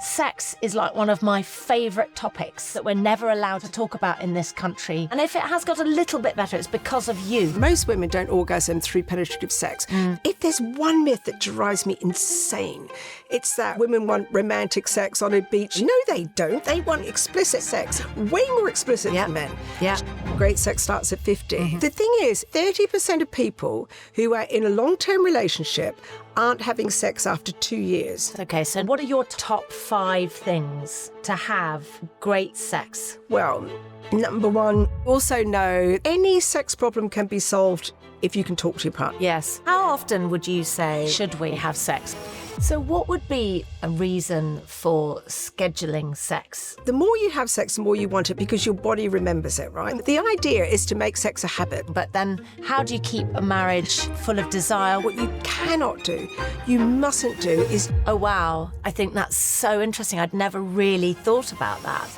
Sex is like one of my favourite topics that we're never allowed to talk about in this country. And if it has got a little bit better, it's because of you. Most women don't orgasm through penetrative sex. If there's one myth that drives me insane, it's that women want romantic sex on a beach. No, they don't. They want explicit sex. Way more explicit than men. Yeah. Great sex starts at 50. The thing is, 30% of people who are in a long-term relationship aren't having sex after 2 years. Okay, so what are your top 5 things to have great sex? Well, number one, also know any sex problem can be solved if you can talk to your partner. Yes. How often would you say should we have sex? So what would be a reason for scheduling sex? The more you have sex, the more you want it because your body remembers it, right? The idea is to make sex a habit. But then how do you keep a marriage full of desire? What you cannot do, you mustn't do, is... Oh, wow. I think that's so interesting. I'd never really thought about that.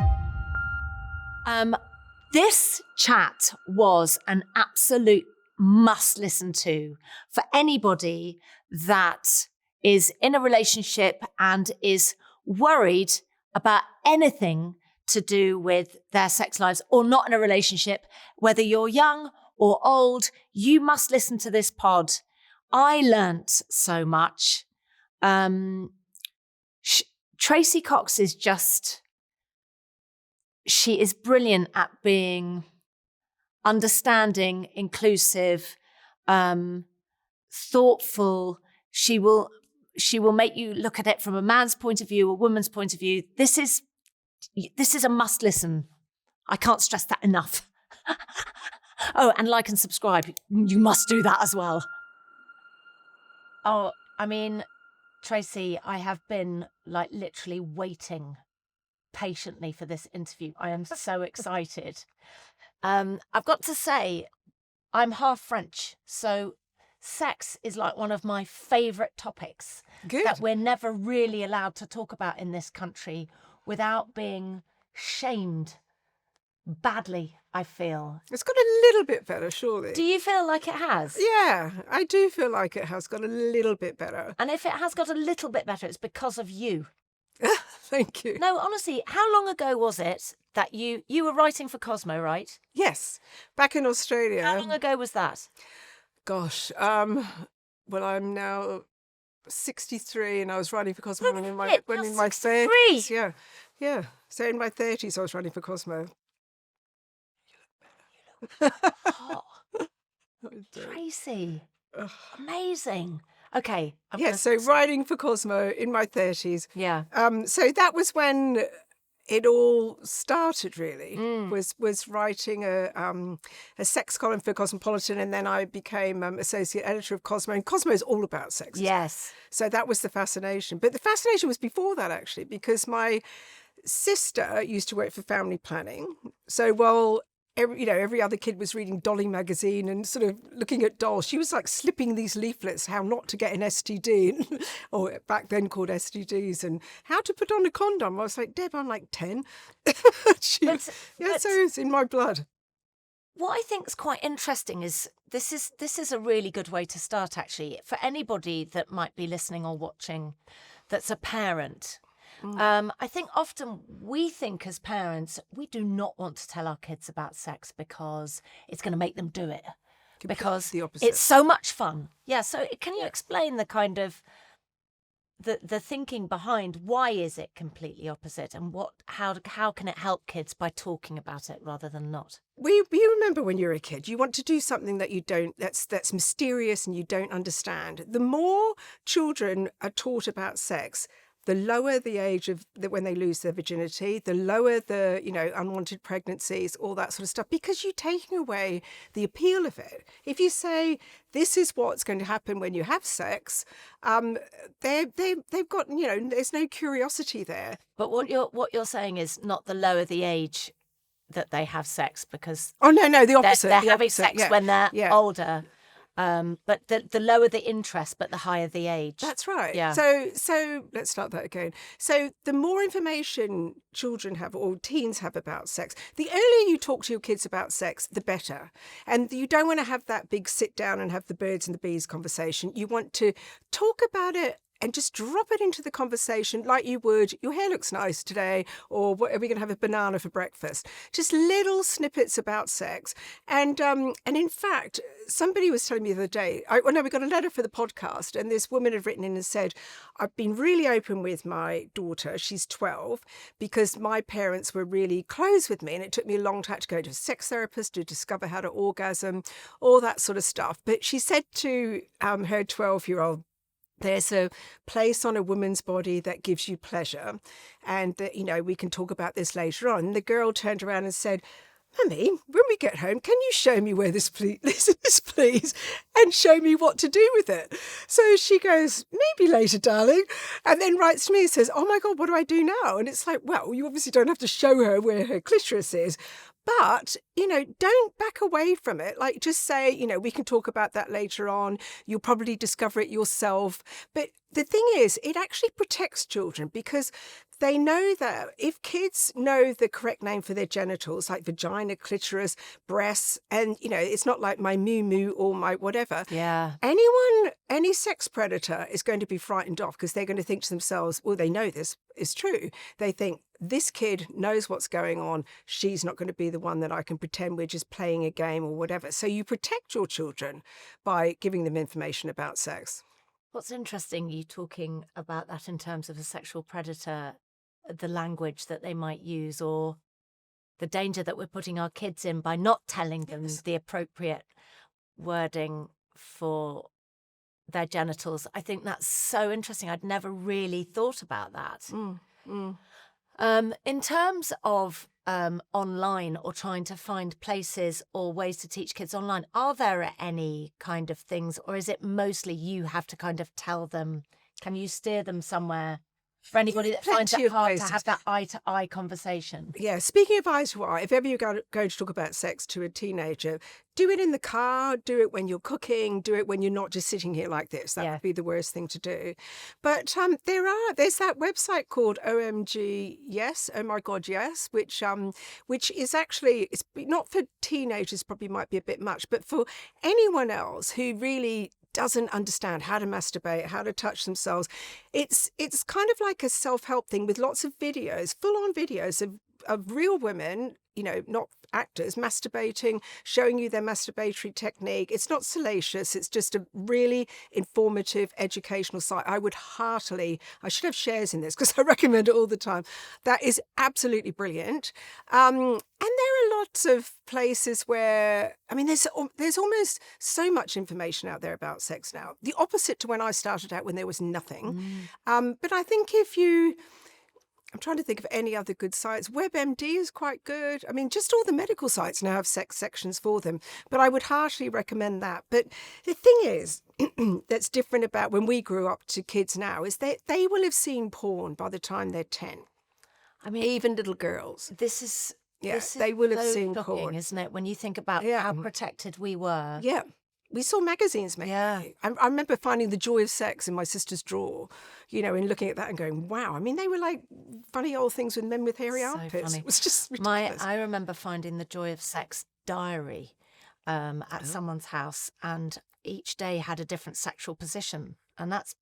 This chat was an absolute must listen to for anybody that is in a relationship and is worried about anything to do with their sex lives or not in a relationship, whether you're young or old, you must listen to this pod. I learnt so much. Tracey Cox is she is brilliant at being understanding, inclusive, thoughtful. She will make you look at it from a man's point of view, a woman's point of view. This is a must listen. I can't stress that enough. Oh, and like and subscribe. You must do that as well. Oh, I mean, Tracey, I have been like literally waiting patiently for this interview. I am so excited. I've got to say, I'm half French, so sex is like one of my favourite topics that we're never really allowed to talk about in this country without being shamed badly, I feel. It's got a little bit better, surely. Do you feel like it has? Yeah, I do feel like it has got a little bit better. And if it has got a little bit better, it's because of you. Thank you. No, honestly, how long ago was it that you were writing for Cosmo, right? Yes, back in Australia. How long ago was that? Gosh, well, I'm now 63 and I was writing for Cosmo when in my 30s. Yeah. So in my 30s I was writing for Cosmo. You look hot. Tracey. Amazing. Okay. So writing for Cosmo in my 30s. Yeah. So that was when it all started, really, was writing a sex column for Cosmopolitan, and then I became associate editor of Cosmo, and Cosmo is all about sex. Yes. So that was the fascination. But the fascination was before that, actually, because my sister used to work for family planning. So while every other kid was reading Dolly magazine and sort of looking at dolls, she was like slipping these leaflets, how not to get an STD, or back then called STDs, and how to put on a condom. I was like, Deb, I'm like 10. So it's in my blood. What I think is quite interesting is this is a really good way to start, actually, for anybody that might be listening or watching that's a parent. I think often we think as parents, we do not want to tell our kids about sex because it's going to make them do it. Because the opposite. It's so much fun. Yeah, so can you explain the kind of the thinking behind why is it completely opposite, and how can it help kids by talking about it rather than not? You remember when you were a kid, you want to do something that you don't, that's mysterious and you don't understand. The more children are taught about sex, the lower the age of when they lose their virginity, the lower the, unwanted pregnancies, all that sort of stuff, because you're taking away the appeal of it. If you say, this is what's going to happen when you have sex, they've got, there's no curiosity there. But what you're saying is not the lower the age that they have sex, because... Oh, no, the opposite. They're having sex when they're older. But the lower the interest, but the higher the age. That's right. Yeah. So let's start that again. So the more information children have or teens have about sex, the earlier you talk to your kids about sex, the better. And you don't want to have that big sit down and have the birds and the bees conversation. You want to talk about it and just drop it into the conversation like you would, your hair looks nice today, or what, are we going to have a banana for breakfast? Just little snippets about sex. And in fact, somebody was telling me the other day, we got a letter for the podcast, and this woman had written in and said, I've been really open with my daughter, she's 12, because my parents were really close with me, and it took me a long time to go to a sex therapist to discover how to orgasm, all that sort of stuff. But she said to her 12-year-old, there's a place on a woman's body that gives you pleasure, and that, we can talk about this later on. And the girl turned around and said, Mummy, when we get home, can you show me where this is, please, and show me what to do with it? So she goes, maybe later, darling, and then writes to me and says, oh my God, what do I do now? And it's like, well, you obviously don't have to show her where her clitoris is, but, don't back away from it. Like, just say, we can talk about that later on. You'll probably discover it yourself. But the thing is, it actually protects children, because they know that if kids know the correct name for their genitals, like vagina, clitoris, breasts, and, it's not like my moo or my whatever. Yeah. Any sex predator is going to be frightened off, because they're going to think to themselves, well, they know this is true. They think, this kid knows what's going on. She's not going to be the one that I can pretend we're just playing a game or whatever. So you protect your children by giving them information about sex. What's interesting, you talking about that in terms of a sexual predator, the language that they might use, or the danger that we're putting our kids in by not telling them the appropriate wording for their genitals. I think that's so interesting. I'd never really thought about that. In terms of online, or trying to find places or ways to teach kids online, are there any kind of things, or is it mostly you have to kind of tell them? Can you steer them somewhere? For anybody that finds it hard to have that eye-to-eye conversation. Yeah, speaking of eye-to-eye, if ever you're going to talk about sex to a teenager, do it in the car, do it when you're cooking, do it when you're not just sitting here like this. That would be the worst thing to do. But there's that website called OMG Yes, Oh My God Yes, which is actually, it's not for teenagers, probably might be a bit much, but for anyone else who really doesn't understand how to masturbate, how to touch themselves. It's kind of like a self-help thing with lots of videos, full-on videos of real women, not actors, masturbating, showing you their masturbatory technique. It's not salacious. It's just a really informative, educational site. I should have shares in this, because I recommend it all the time. That is absolutely brilliant. And there are lots of places where, there's almost so much information out there about sex now. The opposite to when I started out, when there was nothing. But I think I'm trying to think of any other good sites. WebMD is quite good. Just all the medical sites now have sex sections for them. But I would heartily recommend that. But the thing is, that's different about when we grew up to kids now, is that they will have seen porn by the time they're 10. Even little girls. This is they will have seen shocking, porn, isn't it? When you think about how protected we were. Yeah. We saw magazines, maybe. Yeah. I remember finding The Joy of Sex in my sister's drawer, and looking at that and going, wow. They were like funny old things with men with hairy armpits. Funny. It was just ridiculous. I remember finding The Joy of Sex diary at someone's house, and each day had a different sexual position. And that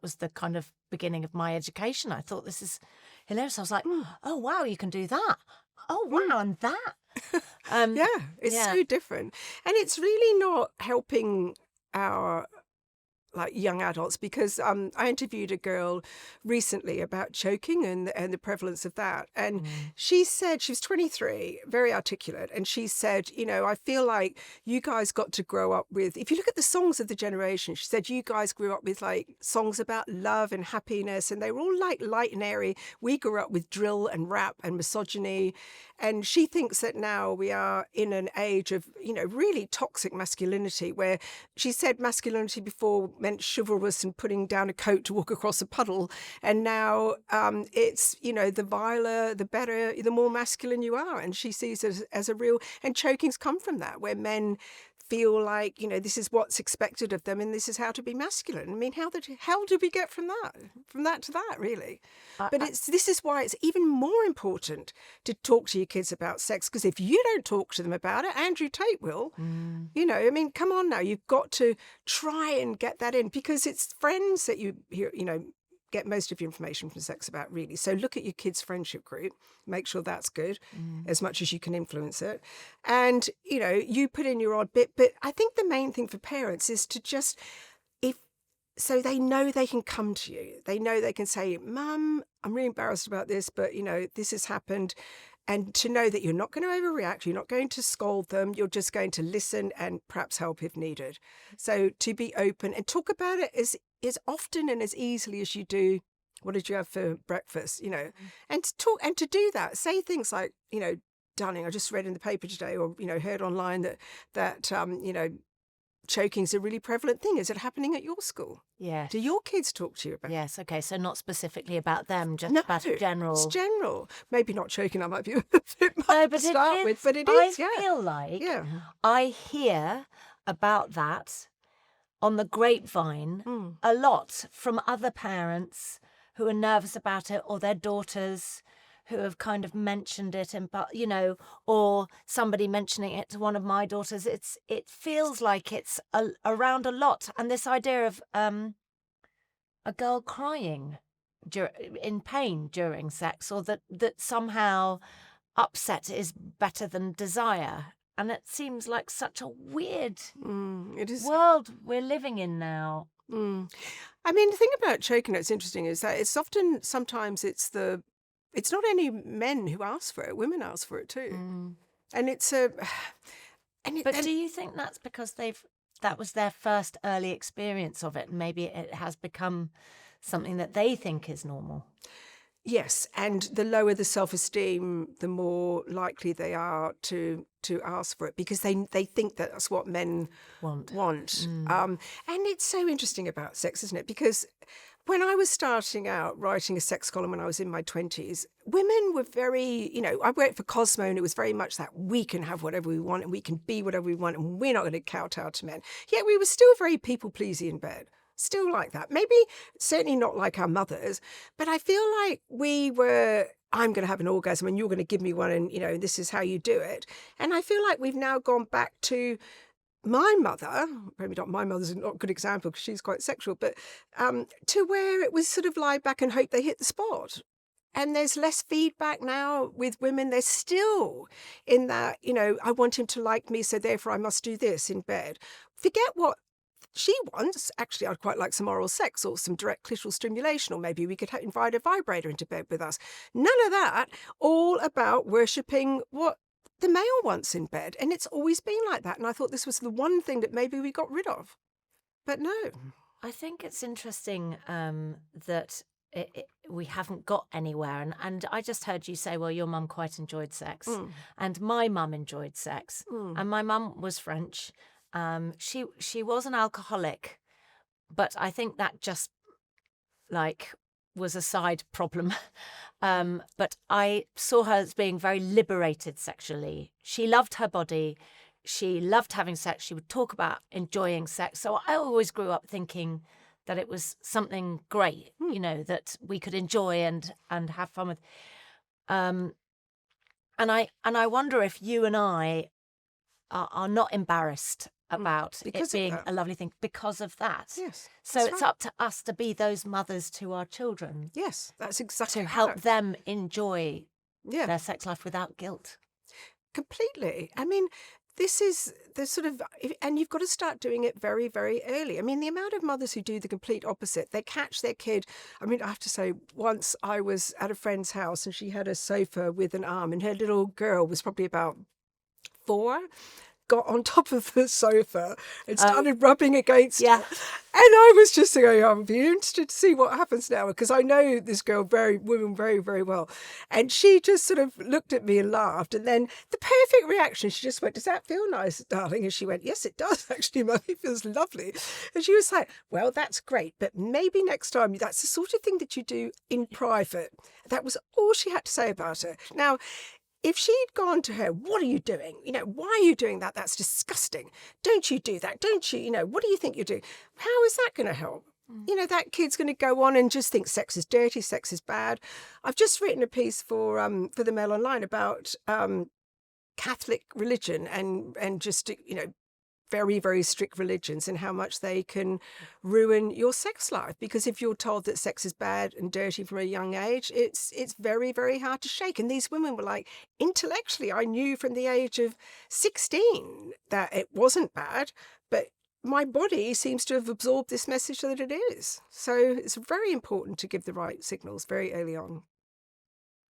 was the kind of beginning of my education. I thought, this is hilarious. I was like, oh, wow, you can do that. Oh, wow, and that. It's so different. And it's really not helping our young adults, because I interviewed a girl recently about choking and the prevalence of that. And she said, she was 23, very articulate. And she said, I feel like you guys got to grow up with, if you look at the songs of the generation, she said, you guys grew up with songs about love and happiness, and they were all light and airy. We grew up with drill and rap and misogyny. And she thinks that now we are in an age of, really toxic masculinity, where she said masculinity before meant chivalrous and putting down a coat to walk across a puddle. And now it's, the viler, the better, the more masculine you are. And she sees it as a real, and choking's come from that, where men feel like, this is what's expected of them and this is how to be masculine. I mean, how the hell did we get from that to that, really? But this is why it's even more important to talk to your kids about sex, because if you don't talk to them about it, Andrew Tate will. I mean, come on now, you've got to try and get that in, because it's friends that you hear, get most of your information from sex about, really. So look at your kids' friendship group, make sure that's good as much as you can influence it. And, you put in your odd bit. But I think the main thing for parents is to just, so they know they can come to you. They know they can say, Mum, I'm really embarrassed about this, but, this has happened. And to know that you're not going to overreact, you're not going to scold them, you're just going to listen and perhaps help if needed. So to be open and talk about it as often and as easily as you do, what did you have for breakfast, and to talk and to do that, say things like, darling, I just read in the paper today, or, heard online that choking's a really prevalent thing. Is it happening at your school? Yes. Do your kids talk to you about it? Yes, okay, so not specifically about them, just No, about it general. It's general. Maybe not choking, I might be a bit much No, to but start it is, with, but it is, I feel like Yeah. I hear about that on the grapevine a lot from other parents who are nervous about it, or their daughters who have kind of mentioned it, or somebody mentioning it to one of my daughters. It feels like it's around a lot. And this idea of a girl crying in pain during sex, or that somehow upset is better than desire. And it seems like such a weird It is. world we're living in now. I mean, the thing about choking that's interesting is that sometimes it's not only men who ask for it, women ask for it too. And it's But do you think that's because that was their first early experience of it, and maybe it has become something that they think is normal? Yes, and the lower the self-esteem, the more likely they are to ask for it, because they think that that's what men want. And it's so interesting about sex, isn't it? Because when I was starting out writing a sex column when I was in my 20s, women were very, I worked for Cosmo, and it was very much that we can have whatever we want and we can be whatever we want and we're not going to kowtow to men. Yet we were still very people-pleasy in bed. Still like that. Maybe certainly not like our mothers, but I feel like we were, I'm going to have an orgasm and you're going to give me one, and, this is how you do it. And I feel like we've now gone back to my mother, maybe not my mother's not a good example because she's quite sexual, but to where it was sort of lie back and hope they hit the spot. And there's less feedback now with women. They're still in that, I want him to like me, so therefore I must do this in bed. Forget what she wants. Actually, I'd quite like some oral sex or some direct clitoral stimulation, or maybe we could invite a vibrator into bed with us. None of that. All about worshipping what the male wants in bed. And it's always been like that. And I thought this was the one thing that maybe we got rid of. But no. I think it's interesting that we haven't got anywhere. And I just heard you say, well, your mum quite enjoyed sex. And my mum enjoyed sex. And my mum was French. She was an alcoholic, but I think that just was a side problem. But I saw her as being very liberated sexually. She loved her body. She loved having sex. She would talk about enjoying sex. So I always grew up thinking that it was something great, that we could enjoy and have fun with. And I wonder if you and I are not embarrassed about it being a lovely thing because of that. Yes. So it's up to us to be those mothers to our children. Yes, that's exactly to help them enjoy their sex life without guilt. Completely. I mean, this is the sort of, and you've got to start doing it very, very early. I mean, the amount of mothers who do the complete opposite, they catch their kid. I mean, I have to say, once I was at a friend's house and she had a sofa with an arm, and her little girl was probably about 4, got on top of the sofa and started rubbing against it. And I was just thinking, I'll be interested to see what happens now, because I know this woman very, very well. And she just sort of looked at me and laughed. And then the perfect reaction, she just went, does that feel nice, darling? And she went, yes, it does, actually, Mummy, it feels lovely. And she was like, well, that's great, but maybe next time that's the sort of thing that you do in private. That was all she had to say about it. Now, if she'd gone to her, what are you doing? Why are you doing that? That's disgusting. Don't you do that? Don't you? What do you think you're doing? How is that going to help? That kid's going to go on and just think sex is dirty, sex is bad. I've just written a piece for the Mail Online about Catholic religion and just, very, very strict religions and how much they can ruin your sex life. Because if you're told that sex is bad and dirty from a young age, it's very, very hard to shake. And these women were like, intellectually, I knew from the age of 16 that it wasn't bad, but my body seems to have absorbed this message that it is. So it's very important to give the right signals very early on.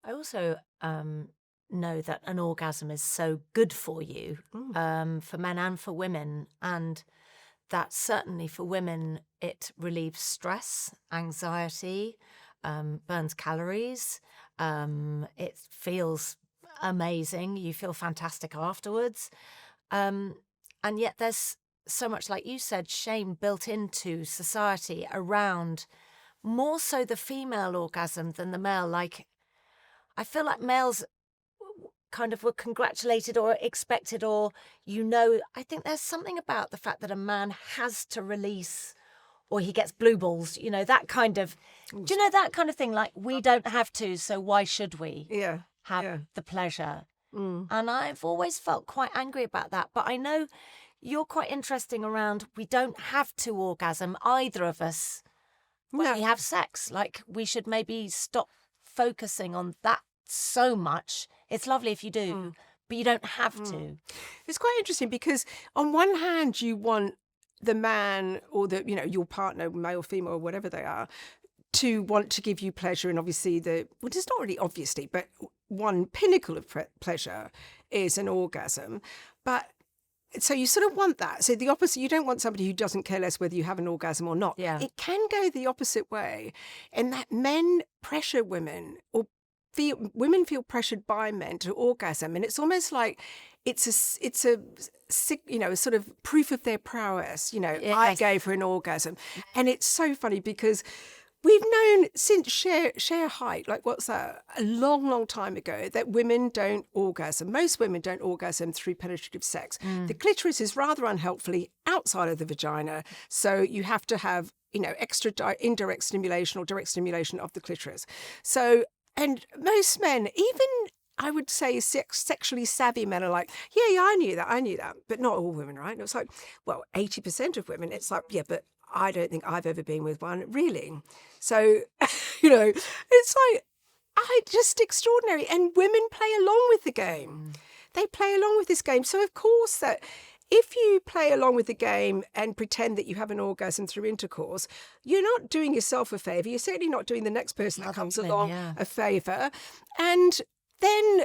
I also know that an orgasm is so good for you, for men and for women, and that certainly for women it relieves stress, anxiety, burns calories, it feels amazing, you feel fantastic afterwards, and yet there's so much, like you said, shame built into society around more so the female orgasm than the male. Like, I feel like males kind of were congratulated or expected, or, I think there's something about the fact that a man has to release, or he gets blue balls, that kind of, do you know that kind of thing? Like, we don't have to, so why should we have the pleasure? And I've always felt quite angry about that. But I know you're quite interesting around, we don't have to orgasm, either of us, when we have sex. Like, we should maybe stop focusing on that so much. It's lovely if you do, but you don't have to. It's quite interesting because on one hand you want the man or your partner, male, female, or whatever they are, to want to give you pleasure, and obviously it's not really obviously, but one pinnacle of pleasure is an orgasm. But so you sort of want that. So the opposite, you don't want somebody who doesn't care less whether you have an orgasm or not. Yeah. It can go the opposite way, in that men pressure women, or women feel pressured by men to orgasm, and it's almost like it's a sort of proof of their prowess. I gave her an orgasm, and it's so funny because we've known since share height, like what's that, a long, long time ago, that women don't orgasm. Most women don't orgasm through penetrative sex. The clitoris is rather unhelpfully outside of the vagina, so you have to have extra indirect stimulation or direct stimulation of the clitoris. So. And most men, even I would say sexually savvy men, are like, yeah, I knew that. But not all women, right? And it's like, well, 80% of women, it's like, yeah, but I don't think I've ever been with one, really. So, it's like, just extraordinary. And women play along with the game. They play along with this game. So, of course, that if you play along with the game and pretend that you have an orgasm through intercourse, you're not doing yourself a favour. You're certainly not doing the next person that comes along a favour. And then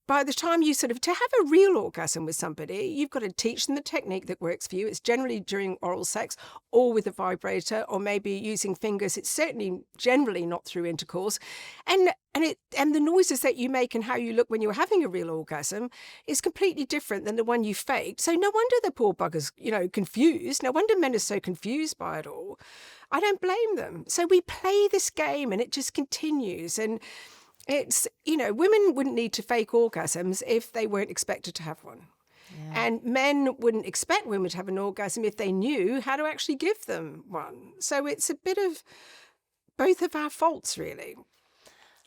by the time you to have a real orgasm with somebody, you've got to teach them the technique that works for you. It's generally during oral sex or with a vibrator or maybe using fingers. It's certainly generally not through intercourse. And the noises that you make and how you look when you're having a real orgasm is completely different than the one you faked. So no wonder the poor bugger's, confused. No wonder men are so confused by it all. I don't blame them. So we play this game and it just continues. And it's, women wouldn't need to fake orgasms if they weren't expected to have one. Yeah. And men wouldn't expect women to have an orgasm if they knew how to actually give them one. So it's a bit of both of our faults, really.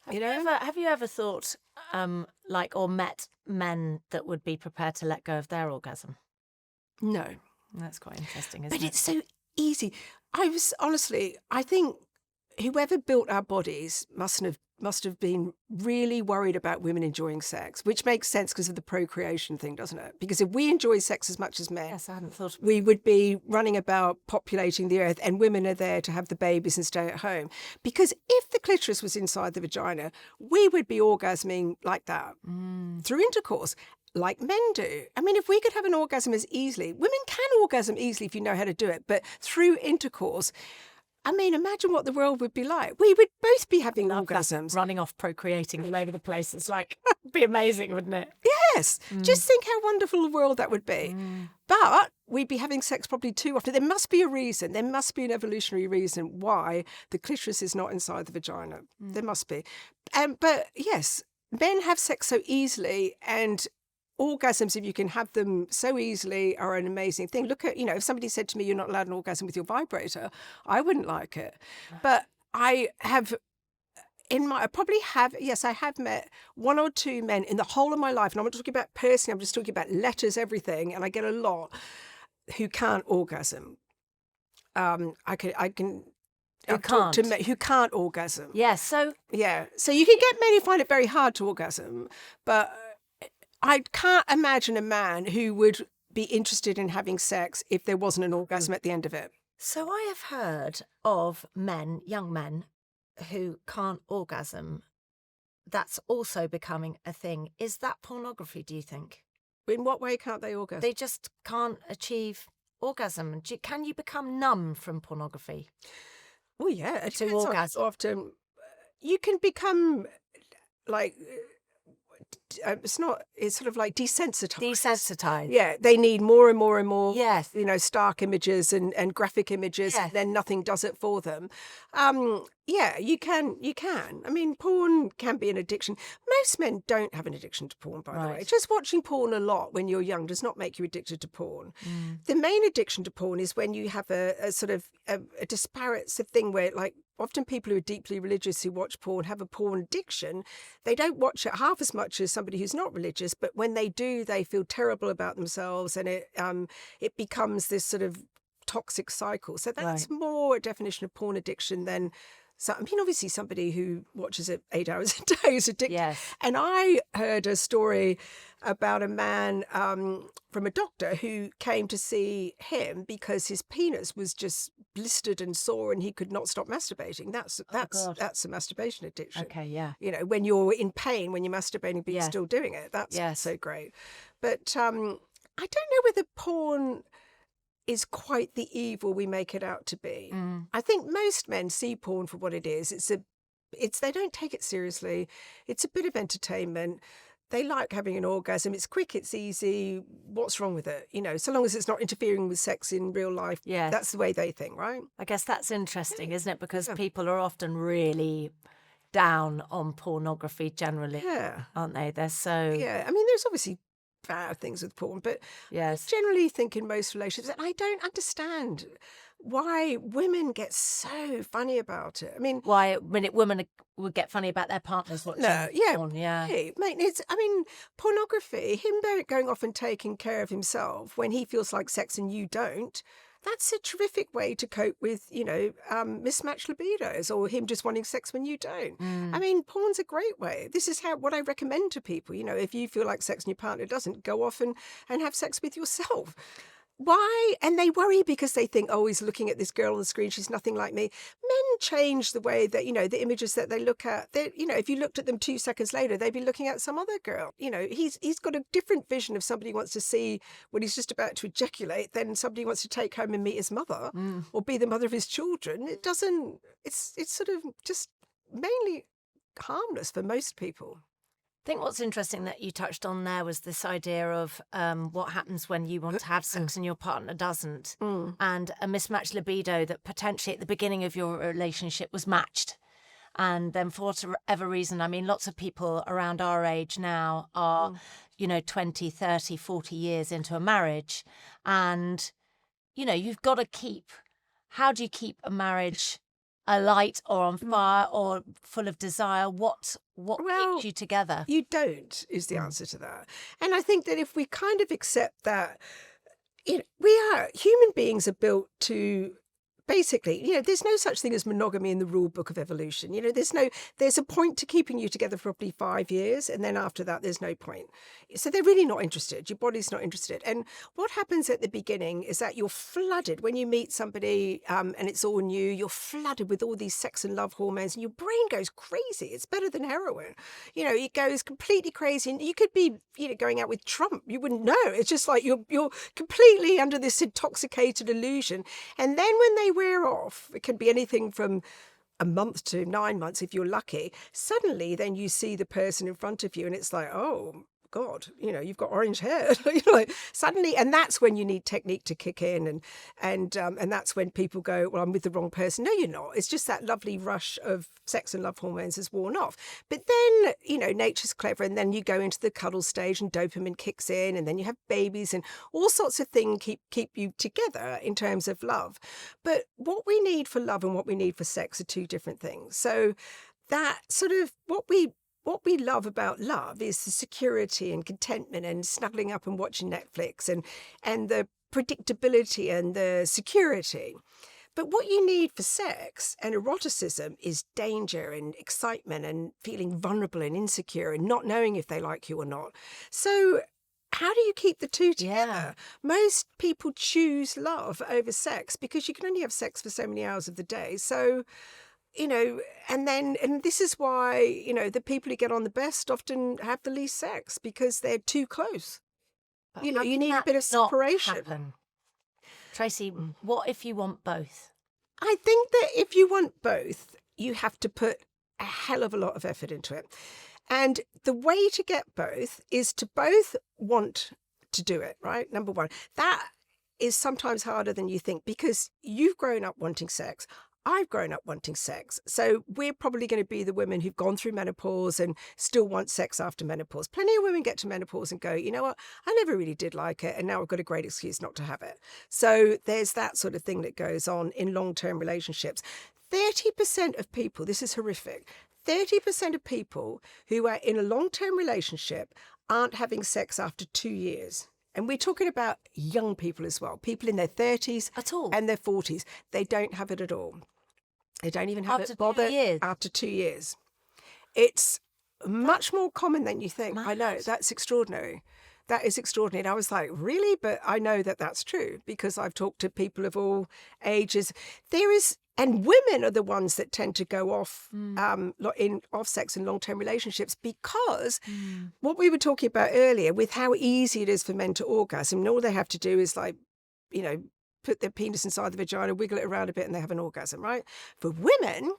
Have you ever thought, or met men that would be prepared to let go of their orgasm? No. That's quite interesting, isn't it? But it's so easy. I think whoever built our bodies must have been really worried about women enjoying sex, which makes sense because of the procreation thing, doesn't it? Because if we enjoy sex as much as men, yes, I hadn't thought we would be running about populating the earth, and women are there to have the babies and stay at home. Because if the clitoris was inside the vagina, we would be orgasming like that through intercourse, like men do. I mean, if we could have an orgasm as easily, women can orgasm easily if you know how to do it, but through intercourse, I mean, imagine what the world would be like. We would both be having orgasms. Running off, procreating all over the place. It's like, it'd be amazing, wouldn't it? Yes. Just think how wonderful the world that would be. But we'd be having sex probably too often. There must be a reason. There must be an evolutionary reason why the clitoris is not inside the vagina. There must be. But yes, men have sex so easily, and orgasms, if you can have them so easily, are an amazing thing. Look at, if somebody said to me, you're not allowed an orgasm with your vibrator, I wouldn't like it. But I have, I probably have, yes, I have met one or two men in the whole of my life, and I'm not talking about personally, I'm just talking about letters, everything, and I get a lot, who can't orgasm. I can Who I've talked to can't? men who can't orgasm. Yes. So Yeah. So you can get men who find it very hard to orgasm, but I can't imagine a man who would be interested in having sex if there wasn't an orgasm at the end of it. So I have heard of men, young men, who can't orgasm. That's also becoming a thing. Is that pornography, do you think? In what way can't they orgasm? They just can't achieve orgasm. Can you become numb from pornography? Oh, yeah. It To depends on orgasm. often you can become like, it's sort of like desensitized. Desensitized. Yeah, they need more and more and more, Yes. stark images and graphic images, Yes. then nothing does it for them. Yeah, you can. I mean, porn can be an addiction. Most men don't have an addiction to porn, by the way. Right. Just watching porn a lot when you're young does not make you addicted to porn. Mm. The main addiction to porn is when you have a sort of a disparate thing where, like, often people who are deeply religious who watch porn have a porn addiction. They don't watch it half as much as somebody who's not religious, but when they do, they feel terrible about themselves, and it becomes this sort of toxic cycle. So that's more a definition of porn addiction than. So, I mean, obviously somebody who watches it 8 hours a day is addicted. Yes. And I heard a story about a man from a doctor who came to see him because his penis was just blistered and sore and he could not stop masturbating. That's a masturbation addiction. Okay, yeah. When you're in pain, when you're masturbating, but you're Yes. still doing it. That's Yes. so great. But I don't know whether porn is quite the evil we make it out to be. Mm. I think most men see porn for what it is. They don't take it seriously. It's a bit of entertainment. They like having an orgasm. It's quick, it's easy. What's wrong with it? So long as it's not interfering with sex in real life. Yes. That's the way they think, right? I guess that's interesting, isn't it? Because people are often really down on pornography generally, Yeah. aren't they? They're so... Yeah. I mean, there's obviously bad things with porn, but Yes. I generally think in most relationships, and I don't understand why women get so funny about it. I mean, Why women would get funny about their partners watching porn, yeah. Hey, mate, pornography, him going off and taking care of himself when he feels like sex and you don't, that's a terrific way to cope with, mismatched libidos, or him just wanting sex when you don't. Mm. I mean, porn's a great way. This is what I recommend to people. If you feel like sex and your partner doesn't, go off and have sex with yourself. Why? And they worry because they think, oh, he's looking at this girl on the screen. She's nothing like me. Men change the way that, the images that they look at. If you looked at them 2 seconds later, they'd be looking at some other girl. He's got a different vision of somebody who wants to see when he's just about to ejaculate than somebody who wants to take home and meet his mother or be the mother of his children. It's sort of just mainly harmless for most people. I think what's interesting that you touched on there was this idea of what happens when you want to have sex and your partner doesn't, and a mismatched libido that potentially at the beginning of your relationship was matched. And then for whatever reason, I mean, lots of people around our age now are, 20, 30, 40 years into a marriage. And, you've got to how do you keep a marriage alight or on fire or full of desire? What keeps you together? You don't, is the answer to that. And I think that if we kind of accept that, human beings are built to basically, there's no such thing as monogamy in the rule book of evolution. There's a point to keeping you together for probably 5 years, and then after that, there's no point. So they're really not interested. Your body's not interested. And what happens at the beginning is that you're flooded when you meet somebody and it's all new. You're flooded with all these sex and love hormones, and your brain goes crazy. It's better than heroin. It goes completely crazy. And you could be, going out with Trump. You wouldn't know. It's just like you're completely under this intoxicated illusion. And then when they wear off, it can be anything from a month to 9 months if you're lucky. Suddenly, then you see the person in front of you, and it's like, oh God, you know, you've got orange hair. You know, like, suddenly, and that's when you need technique to kick in, and that's when people go, well, I'm with the wrong person. No, you're not. It's just that lovely rush of sex and love hormones has worn off. But then, you know, nature's clever, and then you go into the cuddle stage, and dopamine kicks in, and then you have babies, and all sorts of things keep you together in terms of love. But what we need for love and what we need for sex are two different things. So that sort of what we love about love is the security and contentment and snuggling up and watching Netflix and the predictability and the security. But what you need for sex and eroticism is danger and excitement and feeling vulnerable and insecure and not knowing if they like you or not. So how do you keep the two together? Most people choose love over sex because you can only have sex for so many hours of the day. So, you know, and this is why, you know, the people who get on the best often have the least sex because they're too close. But You know, how you can need a that bit of not separation. happen? Tracy, what if you want both? I think that if you want both, you have to put a hell of a lot of effort into it. And the way to get both is to both want to do it, right? Number one. That is sometimes harder than you think because you've grown up wanting sex. I've grown up wanting sex. So we're probably going to be the women who've gone through menopause and still want sex after menopause. Plenty of women get to menopause and go, you know what, I never really did like it. And now I've got a great excuse not to have it. So there's that sort of thing that goes on in long-term relationships. 30% of people, this is horrific, 30% of people who are in a long-term relationship aren't having sex after 2 years. And we're talking about young people as well, people in their 30s At all? and their 40s. They don't have it at all. They don't even have After it bother 2 years? after 2 years. It's much more common than you think. I know, Mad. that's extraordinary. That is extraordinary. And I was like, really? But I know that that's true because I've talked to people of all ages. And women are the ones that tend to go off off sex and long-term relationships because what we were talking about earlier with how easy it is for men to orgasm, and all they have to do is like, you know, put their penis inside the vagina, wiggle it around a bit, and they have an orgasm, right? For women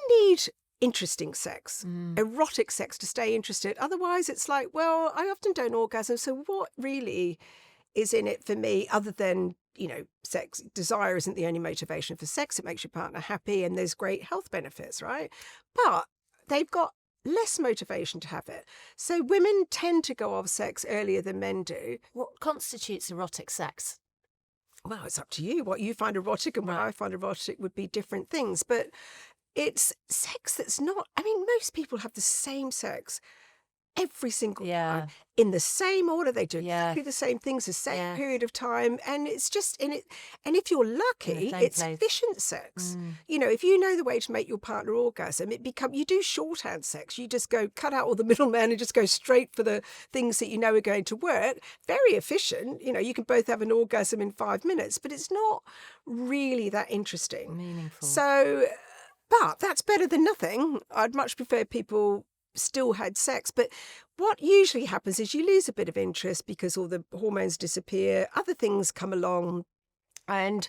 need interesting sex, erotic sex to stay interested. Otherwise, it's like, well, I often don't orgasm, so what really is in it for me other than, you know, sex? Desire isn't the only motivation for sex. It makes your partner happy and there's great health benefits, right? But they've got less motivation to have it. So women tend to go off sex earlier than men do. What constitutes erotic sex? Well, it's up to you. What you find erotic and what I find erotic would be different things. But it's sex that's not, I mean, most people have the same sex every single time in the same order. They do exactly the same things, the same period of time, and it's just in it. And if you're lucky, it's efficient sex. You know, if you know the way to make your partner orgasm, you do shorthand sex. You just go cut out all the middleman and just go straight for the things that you know are going to work. Very efficient. You know, you can both have an orgasm in 5 minutes, but it's not really that interesting, meaningful. So, but that's better than nothing. I'd much prefer people still had sex. But what usually happens is you lose a bit of interest because all the hormones disappear, other things come along, and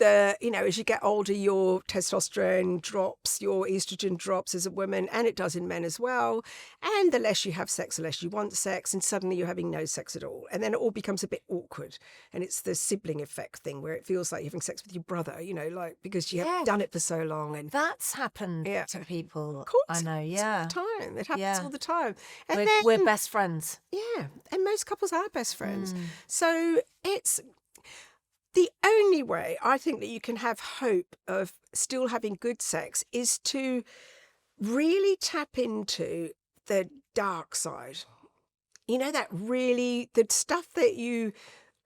as you get older, your testosterone drops, your estrogen drops as a woman, and it does in men as well. And the less you have sex, the less you want sex, and suddenly you're having no sex at all. And then it all becomes a bit awkward. And it's the sibling effect thing where it feels like you're having sex with your brother, you know, like because you haven't done it for so long. And that's happened to people. Of course, I know, all the time. It happens all the time. And we're best friends. Yeah, and most couples are best friends. So it's the only way I think that you can have hope of still having good sex is to really tap into the dark side. You know, the stuff that you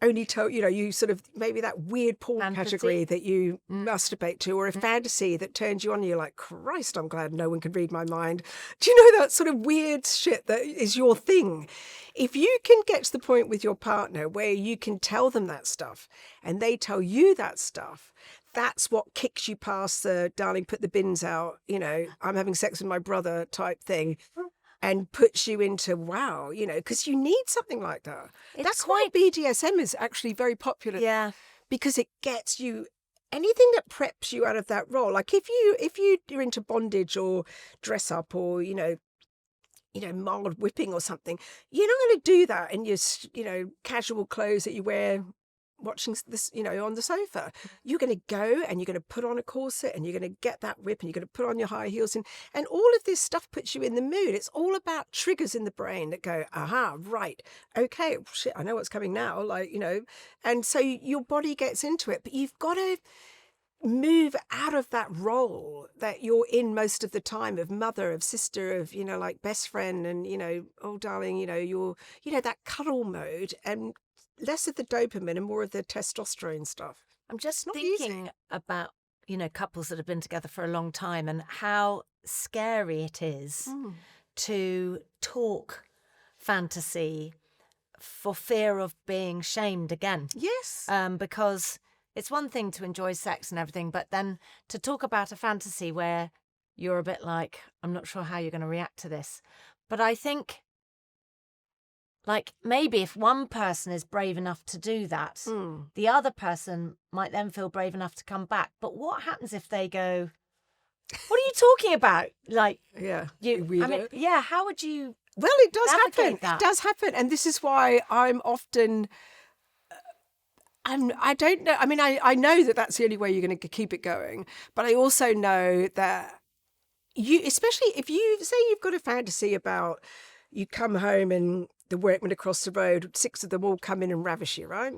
only tell, you know, you sort of, maybe that weird porn category that you masturbate to, or a fantasy that turns you on and you're like, Christ, I'm glad no one can read my mind. Do you know that sort of weird shit that is your thing? If you can get to the point with your partner where you can tell them that stuff and they tell you that stuff, that's what kicks you past the darling, put the bins out, you know, I'm having sex with my brother type thing. And puts you into, wow, you know, because you need something like that. That's why BDSM is actually very popular. Yeah. Because it gets you anything that preps you out of that role. Like if you're into bondage or dress up or, you know, mild whipping or something, you're not going to do that in your, casual clothes that you wear watching this, on the sofa. You're going to go and you're going to put on a corset and you're going to get that whip and you're going to put on your high heels and all of this stuff puts you in the mood. It's all about triggers in the brain that go, aha, right, okay, shit, I know what's coming now, and so your body gets into it, but you've got to move out of that role that you're in most of the time of mother, of sister, of like best friend, and oh darling, you're that cuddle mode, and less of the dopamine and more of the testosterone stuff. I'm just Not thinking about, couples that have been together for a long time and how scary it is to talk fantasy for fear of being shamed again. Yes. Because it's one thing to enjoy sex and everything, but then to talk about a fantasy where you're a bit like, I'm not sure how you're going to react to this. But I think, like, maybe if one person is brave enough to do that, the other person might then feel brave enough to come back. But what happens if they go, what are you talking about? Like, yeah, how would you? Well, it does happen. That? It does happen. And this is why I'm often, I don't know. I mean, I know that that's the only way you're going to keep it going. But I also know that especially if you say you've got a fantasy about you come home and the workmen across the road, 6 of them all come in and ravish you, right?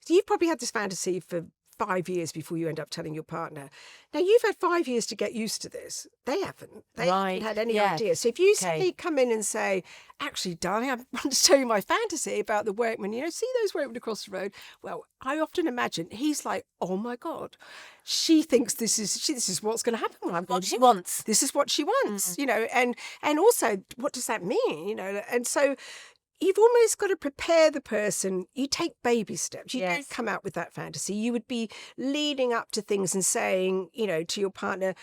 So you've probably had this fantasy for 5 years before you end up telling your partner. Now, you've had 5 years to get used to this. They haven't. They haven't had any idea. So if you come in and say, actually, darling, I want to tell you my fantasy about the workmen, see those workmen across the road? Well, I often imagine he's like, oh my God, she thinks this is what's going to happen when I'm what she wants. This is what she wants, and also, what does that mean? And so you've almost got to prepare the person. You take baby steps. You don't come out with that fantasy. You would be leading up to things and saying, to your partner,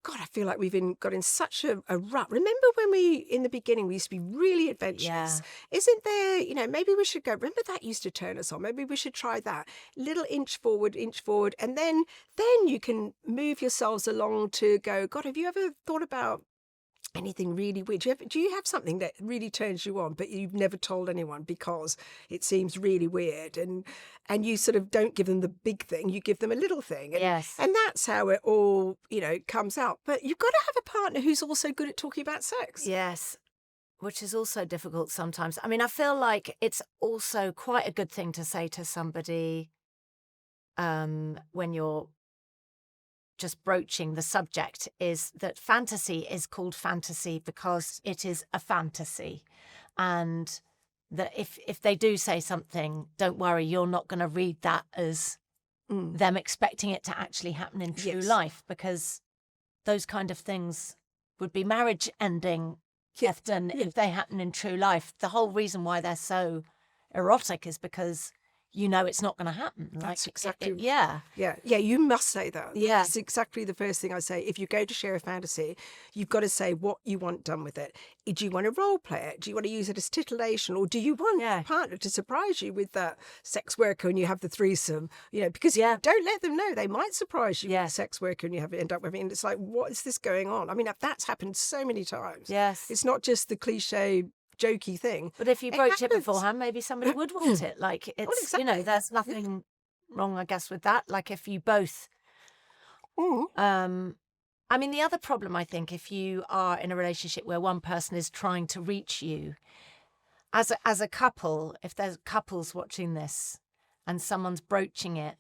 God, I feel like we've got in such a rut. Remember when in the beginning, we used to be really adventurous? Yeah. Isn't there, maybe we should go, remember that used to turn us on. Maybe we should try that. Little inch forward. And then you can move yourselves along to go, God, have you ever thought about anything really weird? Do you have something that really turns you on, but you've never told anyone because it seems really weird? And you sort of don't give them the big thing, you give them a little thing. And that's how it all, comes out. But you've got to have a partner who's also good at talking about sex. Yes, which is also difficult sometimes. I mean, I feel like it's also quite a good thing to say to somebody when you're just broaching the subject, is that fantasy is called fantasy because it is a fantasy, and that if they do say something, don't worry, you're not going to read that as them expecting it to actually happen in true life, because those kind of things would be marriage ending often if they happen in true life. The whole reason why they're so erotic is because it's not going to happen. That's exactly. Yeah, you must say that. Yeah. That's exactly the first thing I say. If you go to share a fantasy, you've got to say what you want done with it. Do you want to role play it? Do you want to use it as titillation? Or do you want your partner to surprise you with that sex worker and you have the threesome? Because don't let them know. They might surprise you with a sex worker and you end up with it. And it's like, what is this going on? I mean, that's happened so many times. Yes. It's not just the cliche jokey thing. But if you broach it beforehand, maybe somebody would want it. Like, it's, exactly. There's nothing wrong, I guess, with that. Like, if you both... I mean, the other problem, I think, if you are in a relationship where one person is trying to reach you, as a couple, if there's couples watching this and someone's broaching it,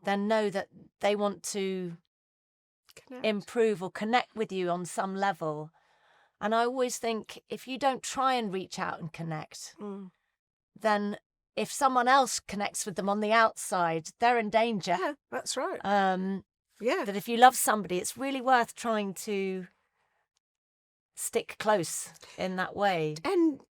then know that they want to improve or connect with you on some level. And I always think if you don't try and reach out and connect, then if someone else connects with them on the outside, they're in danger. Yeah, that's right. That if you love somebody, it's really worth trying to stick close in that way. And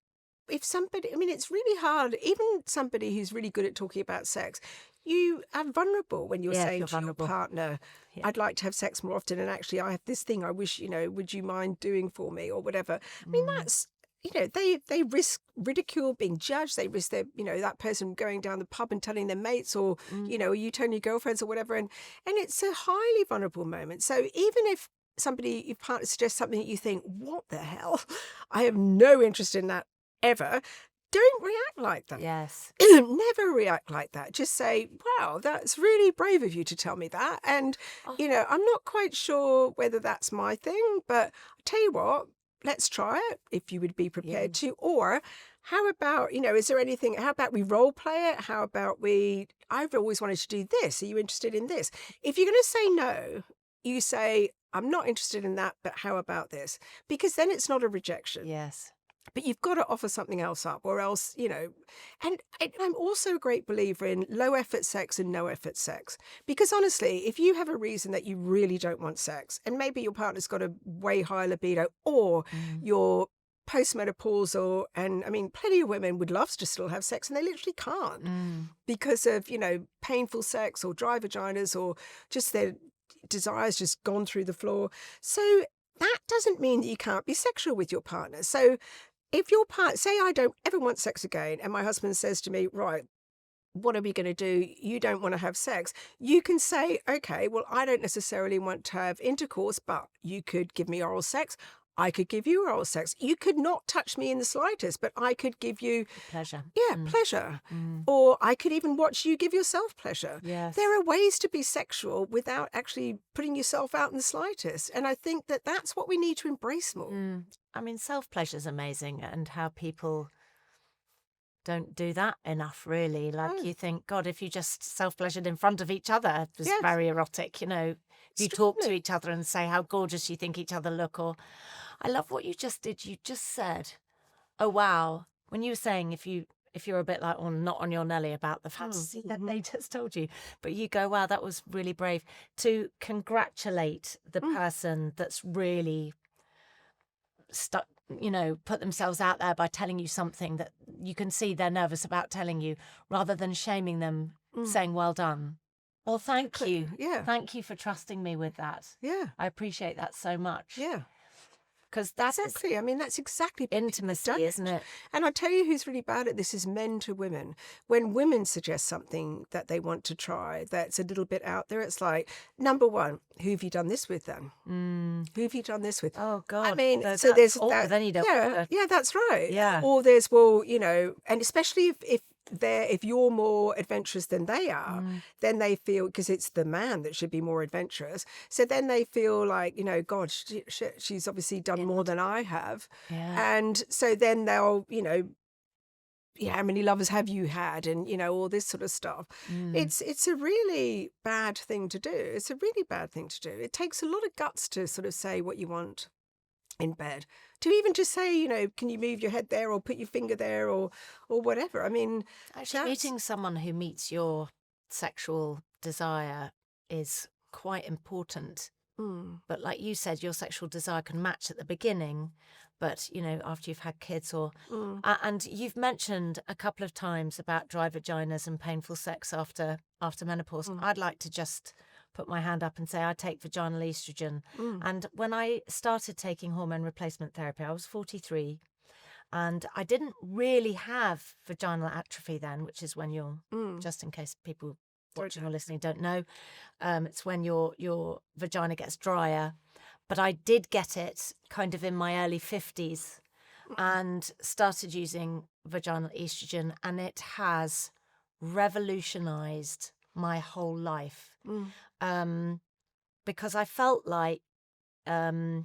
if somebody, it's really hard, even somebody who's really good at talking about sex, you are vulnerable when you're saying to your partner, I'd like to have sex more often, and actually I have this thing I wish, would you mind doing for me or whatever. I mean, that's, they risk ridicule, being judged. They risk their, that person going down the pub and telling their mates, or, you telling your girlfriends or whatever. And it's a highly vulnerable moment. So even if your partner suggests something that you think, what the hell? I have no interest in that ever. Don't react like that. Yes. Never react like that. Just say, wow, that's really brave of you to tell me that. And, Oh. I'm not quite sure whether that's my thing, but I'll tell you what, let's try it if you would be prepared to. Or how about, is there anything, how about we role play it? How about I've always wanted to do this. Are you interested in this? If you're going to say no, you say, I'm not interested in that, but how about this? Because then it's not a rejection. Yes. But you've got to offer something else up, or else, and I'm also a great believer in low effort sex and no effort sex. Because honestly, if you have a reason that you really don't want sex, and maybe your partner's got a way higher libido, or you're postmenopausal, and I mean, plenty of women would love to still have sex and they literally can't because of, painful sex or dry vaginas or just their desires just gone through the floor. So that doesn't mean that you can't be sexual with your partner. So if your partner, say I don't ever want sex again, and my husband says to me, right, what are we going to do? You don't want to have sex. You can say, okay, well, I don't necessarily want to have intercourse, but you could give me oral sex. I could give you oral sex. You could not touch me in the slightest, but I could give you pleasure. Yeah, pleasure. Or I could even watch you give yourself pleasure. Yes. There are ways to be sexual without actually putting yourself out in the slightest. And I think that that's what we need to embrace more. I mean, self-pleasure is amazing, and how people don't do that enough, really. Like, you think, God, if you just self-pleasured in front of each other, it was very erotic, If you talk to each other and say how gorgeous you think each other look, or I love what you just did. You just said, oh, wow. When you were saying if you're a bit like, not on your Nelly about the fantasy that they just told you, but you go, wow, that was really brave to congratulate the person that's really stuck, put themselves out there by telling you something that you can see they're nervous about telling you, rather than shaming them, saying, well done. Well, thank you. Yeah. Thank you for trusting me with that. Yeah. I appreciate that so much. Yeah. Because that's exactly. I mean, that's exactly intimacy, isn't it? And I tell you who's really bad at this is men to women. When women suggest something that they want to try that's a little bit out there, it's like, number one, who have you done this with then? Who have you done this with? Oh, God. I mean, so there's awkward, that. Then you don't Yeah, that's right. Yeah. Or there's, and especially if you're more adventurous than they are, then they feel, because it's the man that should be more adventurous. So then they feel like, God, she's obviously done more than I have. Yeah. And so then they'll, how many lovers have you had? And, all this sort of stuff. It's a really bad thing to do. It's a really bad thing to do. It takes a lot of guts to sort of say what you want in bed, to even just say, can you move your head there or put your finger there or whatever. I mean, actually meeting someone who meets your sexual desire is quite important. But like you said, your sexual desire can match at the beginning, but after you've had kids and you've mentioned a couple of times about dry vaginas and painful sex after menopause. I'd like to just put my hand up and say I take vaginal estrogen. And when I started taking hormone replacement therapy, I was 43, and I didn't really have vaginal atrophy then, which is when you're, just in case people watching or listening don't know, it's when your vagina gets drier. But I did get it kind of in my early 50s and started using vaginal estrogen, and it has revolutionized my whole life. Because I felt like my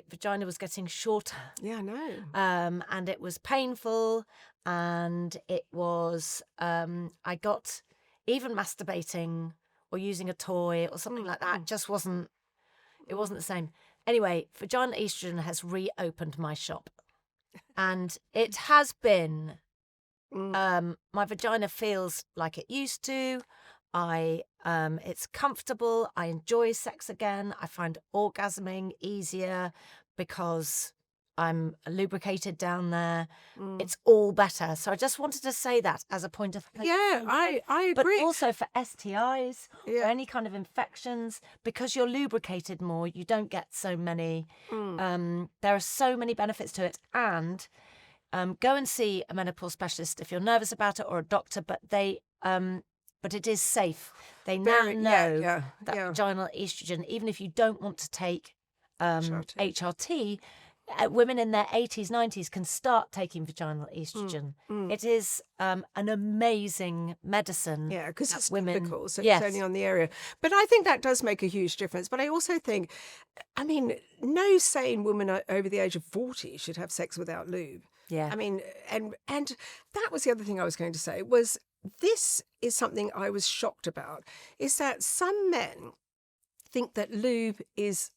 vagina was getting shorter. Yeah, I know. And it was painful, and it was, I got, even masturbating or using a toy or something like that, just wasn't the same. Anyway, vaginal estrogen has reopened my shop, and it has been, my vagina feels like it used to. It's comfortable. I enjoy sex again. I find orgasming easier because I'm lubricated down there. It's all better. So I just wanted to say that as a point of I agree. But also for STIs or any kind of infections, because you're lubricated more, you don't get so many. There are so many benefits to it. And go and see a menopause specialist if you're nervous about it, or a doctor, but they but it is safe. They Very- now know yeah, that yeah. vaginal estrogen, even if you don't want to take HRT. HRT, women in their 80s, 90s can start taking vaginal estrogen. It is an amazing medicine. Yeah, because that it's women, topical, so yes, it's only on the area. But I think that does make a huge difference. But I also think, I mean, no sane woman over the age of 40 should have sex without lube. yeah. I mean, and that was the other thing I was going to say, was this is something I was shocked about, is that some men think that lube is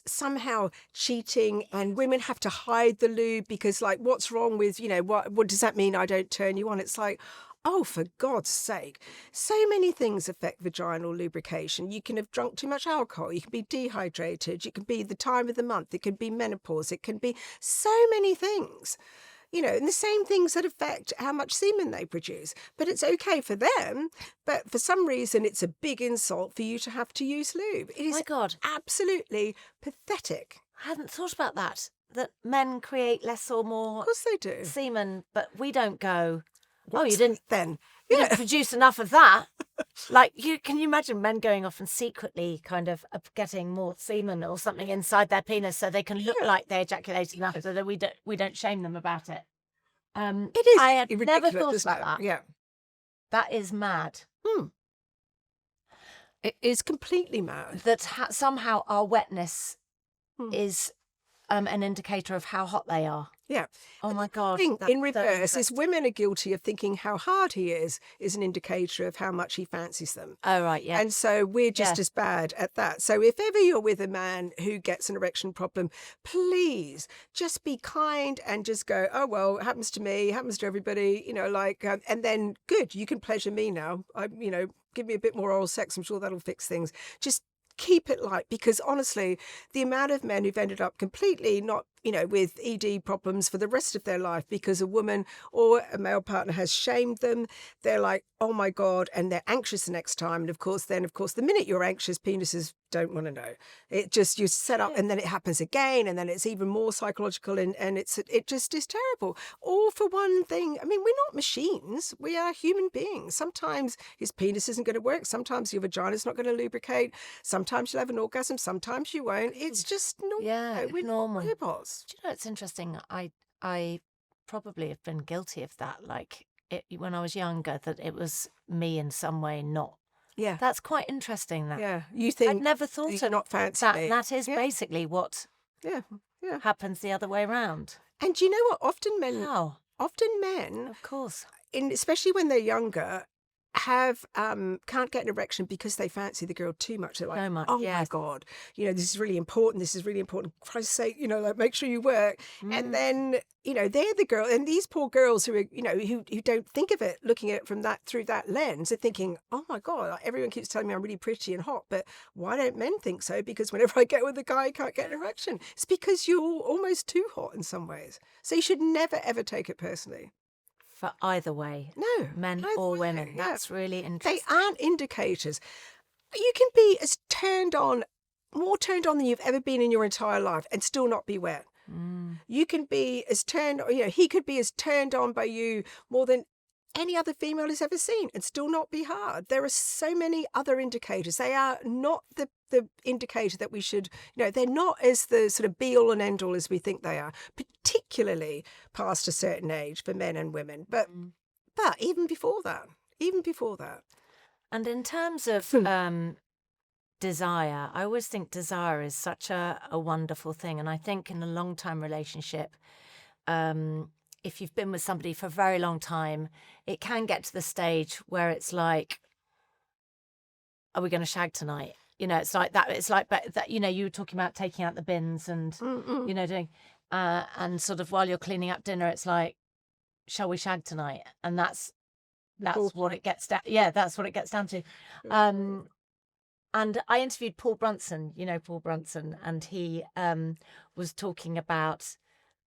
somehow cheating, and women have to hide the lube because, like, what's wrong with, what does that mean I don't turn you on? It's like, oh, for God's sake. So many things affect vaginal lubrication. You can have drunk too much alcohol. You can be dehydrated. It can be the time of the month. It can be menopause. It can be so many things. And the same things that affect how much semen they produce. But it's okay for them. But for some reason, it's a big insult for you to have to use lube. It is My God. absolutely pathetic. I hadn't thought about that men create less or more Of course they do. semen, but we don't go, oh, you What's didn't then? you didn't produce enough of that. Like, can you imagine men going off and secretly kind of getting more semen or something inside their penis so they can look like they ejaculated enough, so that we don't shame them about it. It is I had ridiculous, never thought isn't about it? that. Yeah. That is mad. It is completely mad. That somehow our wetness Hmm. is an indicator of how hot they are. Yeah. Oh my God. Thing that's in so reverse is interesting. women are guilty of thinking how hard he is an indicator of how much he fancies them. Oh, right, yeah. And so we're just Yeah. as bad at that. So if ever you're with a man who gets an erection problem, please just be kind and just go, oh, well, it happens to me, it happens to everybody, and then good, you can pleasure me now. Give me a bit more oral sex. I'm sure that'll fix things. Just keep it light, because honestly, the amount of men who've ended up completely not, with ED problems for the rest of their life because a woman or a male partner has shamed them, they're like, oh my God, and they're anxious the next time. And of course, the minute you're anxious, penises don't want to know. It just, you set up and then it happens again, and then it's even more psychological, and it just is terrible. All for one thing. I mean, we're not machines. We are human beings. Sometimes his penis isn't going to work. Sometimes your vagina's not going to lubricate. Sometimes you'll have an orgasm. Sometimes you won't. It's just normal. Yeah, We're normal. not robots. Do you know, it's interesting. I probably have been guilty of that. Like, when I was younger, that it was me in some way not. Yeah. That's quite interesting. That Yeah. You think I'd never thought you're of not fancy that. me. That is Yeah. basically what Yeah. Yeah. happens the other way around. And you know what? Often men, How? Of course. especially when they're younger, can't get an erection because they fancy the girl too much. They're like, So much, oh my yes. God, this is really important. This is really important. For Christ's sake, make sure you work. And then, they're the girl, and these poor girls who are, who don't think of it, looking at it through that lens, are thinking, oh my God, everyone keeps telling me I'm really pretty and hot, but why don't men think so? Because whenever I get with a guy, I can't get an erection. It's because you're almost too hot in some ways. So you should never, ever take it personally. For either way. No. Men either or way, women. yeah. That's really They interesting. aren't indicators. You can be as more turned on than you've ever been in your entire life and still not be wet. You can be as he could be as turned on by you more than any other female has ever seen and still not be hard. There are so many other indicators. They are not the indicator that we should, they're not as the sort of be all and end all as we think they are, particularly past a certain age for men and women. But even before that. And in terms of desire, I always think desire is such a wonderful thing. And I think in a long-time relationship, if you've been with somebody for a very long time, it can get to the stage where it's like, are we going to shag tonight? It's like that. It's like that. You were talking about taking out the bins and doing, and sort of while you're cleaning up dinner, it's like, shall we shag tonight? And that's what it gets down. Yeah, that's what it gets down to. And I interviewed Paul Brunson. Paul Brunson, and he was talking about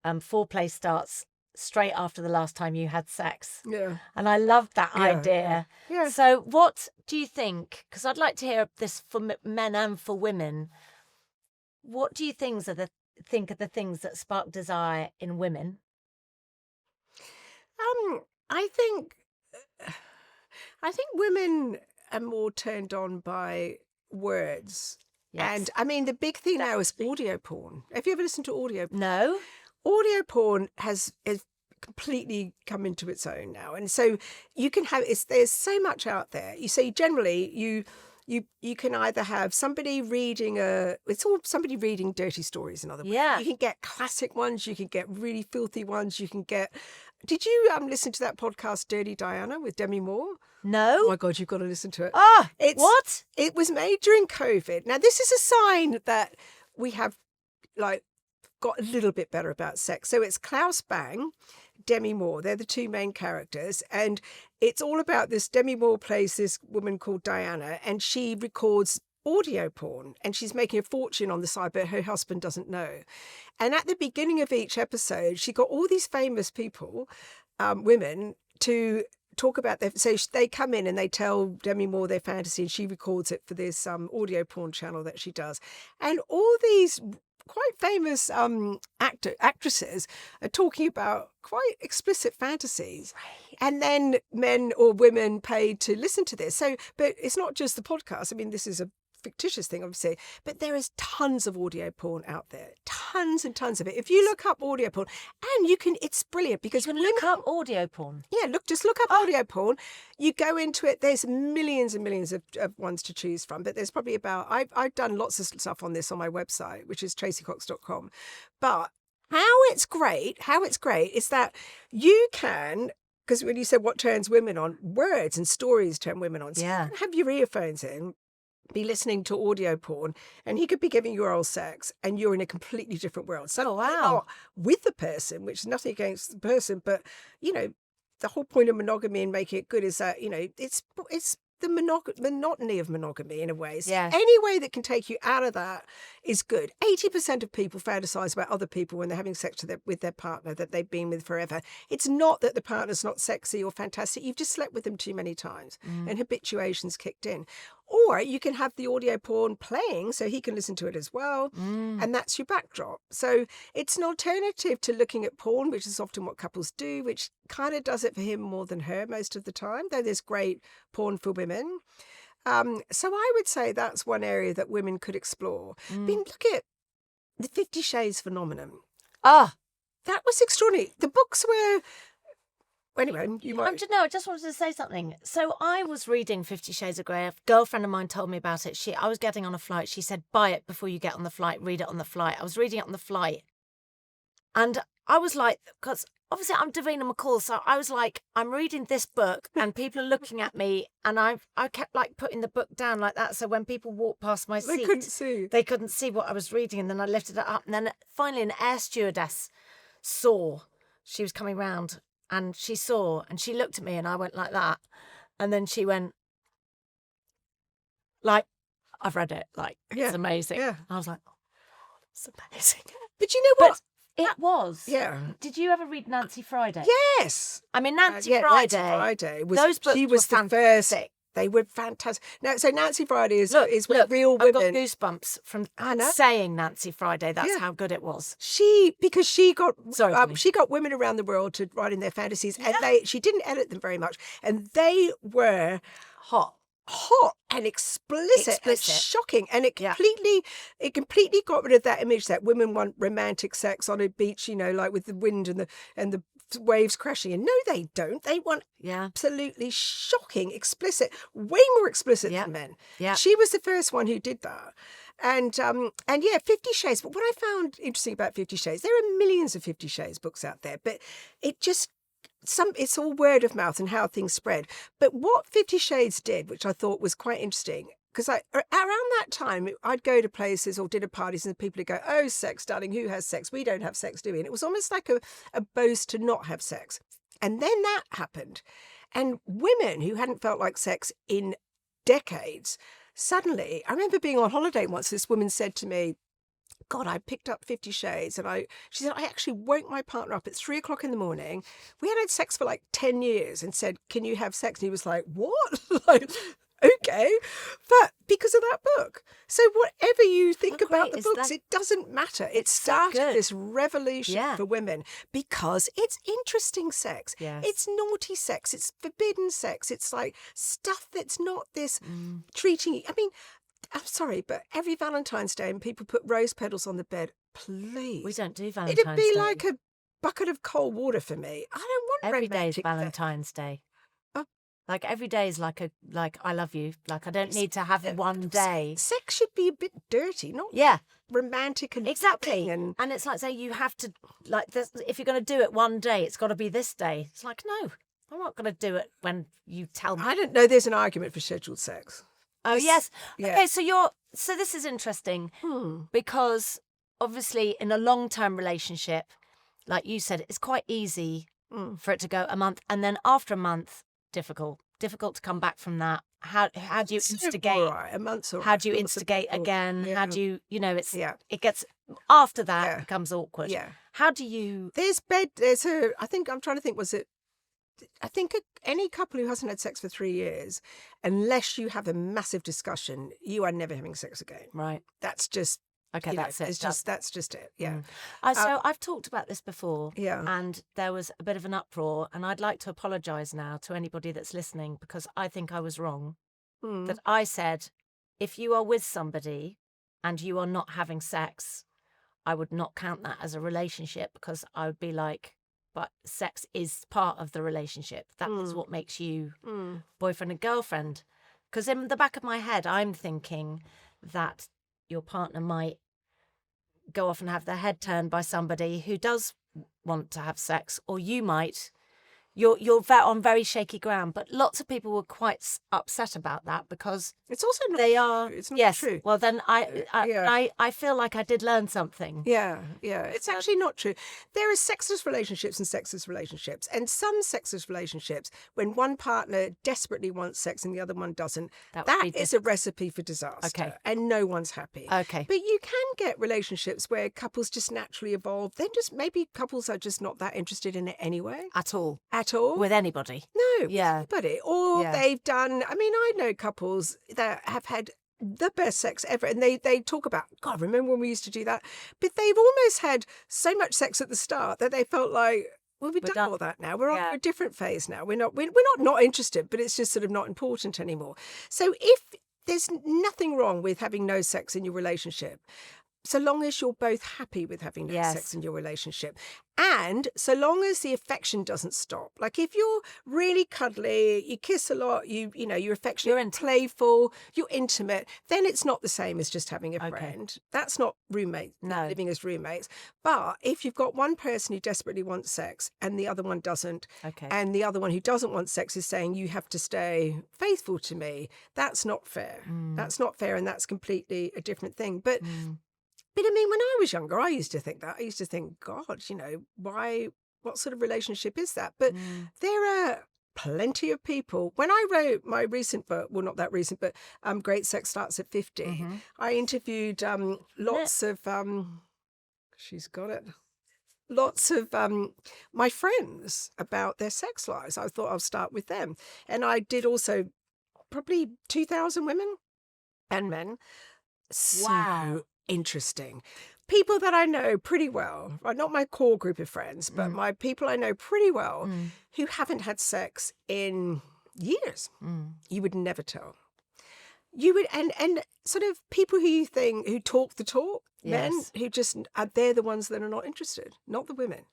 foreplay starts straight after the last time you had sex. Yeah. And I loved that idea. Yeah. So what do you think? Because I'd like to hear this for men and for women. What do you think are the things that spark desire in women? I think I think women are more turned on by words. Yes. And I mean, the big thing now is audio porn. Have you ever listened to audio porn? No. Audio porn has completely come into its own now, and so you can have there's so much out there. You see, generally you can either have somebody reading somebody reading dirty stories. In other words, Yeah. you can get classic ones, you can get really filthy ones, you can get. Did you listen to that podcast Dirty Diana with Demi Moore? No. Oh my God, you've got to listen to it. What? It was made during COVID. Now this is a sign that we have got a little bit better about sex. So it's Klaus Bang, Demi Moore. They're the two main characters. And it's all about this. Demi Moore plays this woman called Diana, and she records audio porn, and she's making a fortune on the side, but her husband doesn't know. And at the beginning of each episode, she got all these famous people, women, to talk about so they come in and they tell Demi Moore their fantasy, and she records it for this audio porn channel that she does. And all these quite famous actresses are talking about quite explicit fantasies. Right. And then men or women paid to listen to this. So, but it's not just the podcast. I mean, this is a fictitious thing, obviously, but there is tons of audio porn out there, tons and tons of it. If you look up audio porn, and it's brilliant because You can look up audio porn. Yeah, just look up audio porn. You go into it. There's millions and millions of ones to choose from, but there's probably I've done lots of stuff on this on my website, which is traceycox.com. But how it's great is that you can. Because when you said what turns women on, words and stories turn women on. So Yeah. you can have your earphones in, be listening to audio porn, and he could be giving you oral sex, and you're in a completely different world. So wow. not with the person, which is nothing against the person, but the whole point of monogamy and making it good is that it's the monotony of monogamy in a way. So Yes. any way that can take you out of that is good. 80% of people fantasize about other people when they're having sex with their partner that they've been with forever. It's not that the partner's not sexy or fantastic. You've just slept with them too many times and habituation's kicked in. Or you can have the audio porn playing so he can listen to it as well. And that's your backdrop. So it's an alternative to looking at porn, which is often what couples do, which kind of does it for him more than her most of the time, though there's great porn for women. So I would say that's one area that women could explore. I mean, look at the 50 Shades phenomenon. Ah. That was extraordinary. The books were... Anyway, you might... I just wanted to say something. So I was reading 50 Shades of Grey. A girlfriend of mine told me about it. I was getting on a flight. She said, buy it before you get on the flight. Read it on the flight. I was reading it on the flight. And I was like, because obviously I'm Davina McCall, so I was like, I'm reading this book and people are looking at me, and I kept like putting the book down like that. So when people walked past my seat, they couldn't see what I was reading. And then I lifted it up. And then finally an air stewardess saw. She was coming round. And she saw, and she looked at me, and I went like that. And then she went, like, I've read it. Like, it's amazing. Yeah. I was like, oh, it's amazing. But you know what? It was. Yeah. Did you ever read Nancy Friday? Yes. I mean, Nancy Nancy Friday was, those books she was were the first. They were fantastic. Now, so Nancy Friday is look, real women. I've got goosebumps from saying Nancy Friday. That's how good it was. Because she got Sorry, women around the world to write in their fantasies, and she didn't edit them very much, and they were hot and explicit. And shocking, and it completely got rid of that image that women want romantic sex on a beach, like with the wind and the waves crashing. And no, they don't. They want absolutely shocking, explicit, way more explicit than men. Yeah, she was the first one who did that. And 50 Shades. But what I found interesting about 50 Shades, there are millions of 50 Shades books out there, but it's all word of mouth and how things spread. But what 50 Shades did, which I thought was quite interesting, because around that time, I'd go to places or dinner parties and people would go, oh, sex, darling, who has sex? We don't have sex, do we? And it was almost like a boast to not have sex. And then that happened. And women who hadn't felt like sex in decades, suddenly, I remember being on holiday once, this woman said to me, God, I picked up 50 Shades, and she said, I actually woke my partner up at 3:00 in the morning. We had sex for like 10 years and said, can you have sex? And he was like, what? okay, but because of that book. So whatever you think How about great the is books, that? it doesn't matter. It It's so started good. this revolution Yeah. for women because it's interesting sex. Yes. It's naughty sex. It's forbidden sex. It's like stuff that's not this Mm. treating you. I mean, I'm sorry, but every Valentine's Day and people put rose petals on the bed, please. We don't do It'd Valentine's be Day. like a bucket of cold water for me. I don't want Every day is romantic. Valentine's Day. Oh. Like every day is like I love you. Like I don't need to have one day. Sex should be a bit dirty, not Yeah, romantic and exactly. loving And it's like say you have to like this, if you're going to do it one day, it's got to be this day. It's like no, I'm not going to do it when you tell me. I don't know. There's an argument for scheduled sex. Oh yes. Yeah. Okay, so this is interesting because obviously in a long-term relationship, like you said, it's quite easy for it to go a month, and then after a month, difficult to come back from that. How do you instigate? All right, a month's all right. How do you Lots of instigate people- again? Yeah. How do you it's Yeah. it gets after that Yeah. it becomes awkward. Yeah. How do you? I think I'm trying to think. I think any couple who hasn't had sex for 3 years, unless you have a massive discussion, you are never having sex again. Right. That's just Okay, that's it. That's just it. Yeah. So I've talked about this before. Yeah. And there was a bit of an uproar, and I'd like to apologise now to anybody that's listening because I think I was wrong. That I said, if you are with somebody and you are not having sex, I would not count that as a relationship because I would be like, but sex is part of the relationship. That is what makes you boyfriend and girlfriend. Because in the back of my head, I'm thinking that your partner might go off and have their head turned by somebody who does want to have sex, or you might. You're on very shaky ground, but lots of people were quite upset about that because It's also not they are. true. It's not yes. true. Well, then Yeah. I feel like I did learn something. Yeah. It's actually not true. There are sexless relationships and sexless relationships. And some sexless relationships, when one partner desperately wants sex and the other one doesn't, That that would be is a recipe for disaster. Okay. And no one's happy. Okay. But you can get relationships where couples just naturally evolve. Maybe couples are just not that interested in it anyway. At all. At all. With anybody. No, Yeah. anybody. Or Yeah. they've done, I know couples that have had the best sex ever. And they talk about, God, remember when we used to do that? But they've almost had so much sex at the start that they felt like, well, we've done all that now. We're on a different phase now. We're not interested, but it's just sort of not important anymore. So if there's nothing wrong with having no sex in your relationship, so long as you're both happy with having no sex in your relationship. And so long as the affection doesn't stop. Like if you're really cuddly, you kiss a lot, you're affectionate, you're playful, you're intimate, then it's not the same as just having a friend. That's not living as roommates. But if you've got one person who desperately wants sex and the other one doesn't, and the other one who doesn't want sex is saying, you have to stay faithful to me, that's not fair. That's not fair, and that's completely a different thing. But when I was younger, I used to think that. I used to think, God, what sort of relationship is that? But there are plenty of people. When I wrote my recent book, well, not that recent, but Great Sex Starts at 50, I interviewed lots of, she's got it, lots of my friends about their sex lives. I thought I'll start with them. And I did also probably 2,000 women and men. So interesting. People that I know pretty well, not my core group of friends, but my people I know pretty well who haven't had sex in years. You would never tell. You would, and sort of people who you think who talk the talk, men who just they're the ones that are not interested, not the women.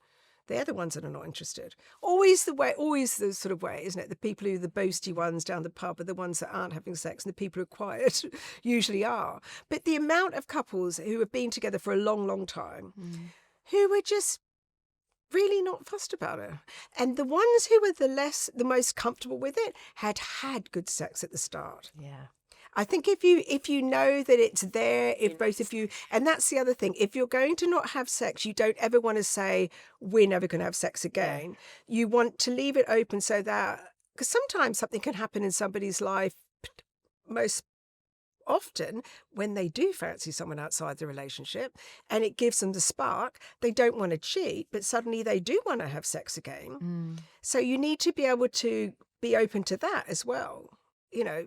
They're the ones that are not interested. Always the sort of way, isn't it? The people who are the boasty ones down the pub are the ones that aren't having sex, and the people who are quiet usually are. But the amount of couples who have been together for a long, long time, who are just really not fussed about it. And the ones who were the most comfortable with it had good sex at the start. Yeah. I think if you know that it's there, if both of you, and that's the other thing, if you're going to not have sex, you don't ever want to say, we're never going to have sex again. You want to leave it open so that, because sometimes something can happen in somebody's life, most often when they do fancy someone outside the relationship, and it gives them the spark. They don't want to cheat, but suddenly they do want to have sex again. So you need to be able to be open to that as well.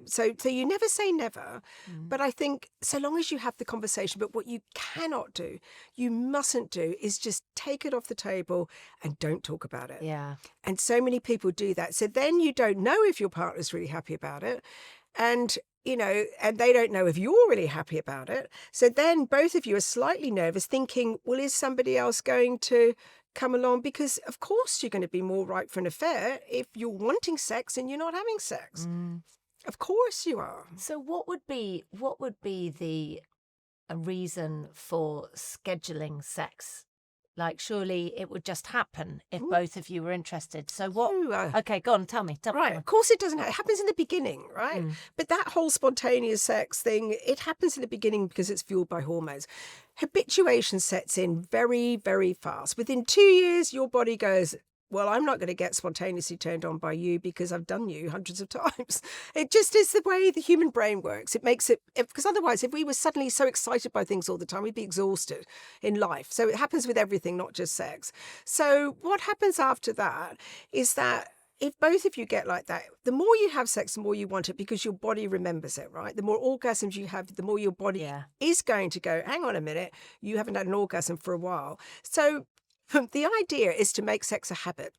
so you never say never, but I think so long as you have the conversation. But what you cannot do, you mustn't do, is just take it off the table and don't talk about it. Yeah. And so many people do that. So then you don't know if your partner's really happy about it. And, and they don't know if you're really happy about it. So then both of you are slightly nervous, thinking, well, is somebody else going to come along? Because of course you're going to be more ripe for an affair if you're wanting sex and you're not having sex. Of course you are. So what would be the reason for scheduling sex? Like, surely it would just happen if both of you were interested. So what? Okay, go on, tell me. Right, of course it doesn't. It happens in the beginning, right? But that whole spontaneous sex thing, it happens in the beginning because it's fueled by hormones. Habituation sets in very, very fast. Within 2 years, your body goes, well, I'm not going to get spontaneously turned on by you because I've done you hundreds of times. It just is the way the human brain works. It makes it, because otherwise, if we were suddenly so excited by things all the time, we'd be exhausted in life. So it happens with everything, not just sex. So what happens after that is that if both of you get like that, the more you have sex, the more you want it because your body remembers it, right? The more orgasms you have, the more your body is going to go, hang on a minute, you haven't had an orgasm for a while. So the idea is to make sex a habit.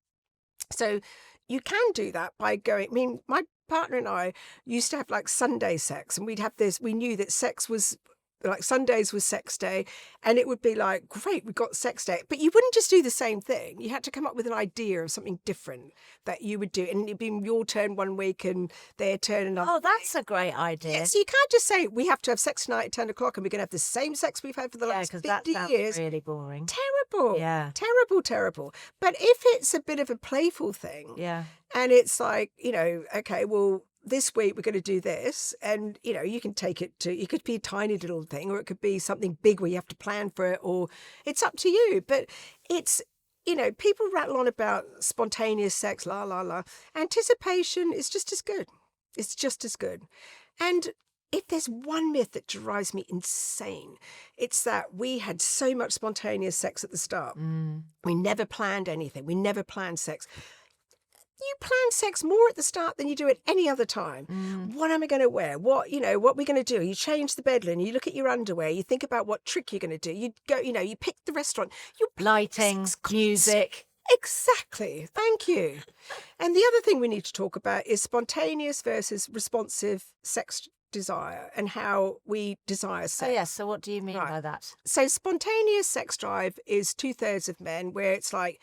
So you can do that by going, my partner and I used to have like Sunday sex, and we'd have this, we knew that sex was like Sundays was sex day, and it would be like, great, we got sex day. But you wouldn't just do the same thing. You had to come up with an idea of something different that you would do. And it'd be your turn one week and their turn another. Oh, that's a great idea. Yeah, so you can't just say, we have to have sex tonight at 10 o'clock and we're going to have the same sex we've had for the last 50 that sounds years. really boring. Terrible. Yeah. Terrible. But if it's a bit of a playful thing, and it's like, okay, well, this week we're going to do this, and you can take it to, it could be a tiny little thing, or it could be something big where you have to plan for it, or it's up to you. But it's, people rattle on about spontaneous sex, la la la. Anticipation is just as good. It's just as good. And if there's one myth that drives me insane, it's that we had so much spontaneous sex at the start. We never planned anything. We never planned sex. You plan sex more at the start than you do at any other time. What am I going to wear? What we're going to do? You change the bed linen, you look at your underwear, you think about what trick you're going to do. You go, you pick the restaurant. You lighting, music. Exactly. Thank you. And the other thing we need to talk about is spontaneous versus responsive sex desire and how we desire sex. Oh, yes. So what do you mean by that? So spontaneous sex drive is 2/3 of men, where it's like,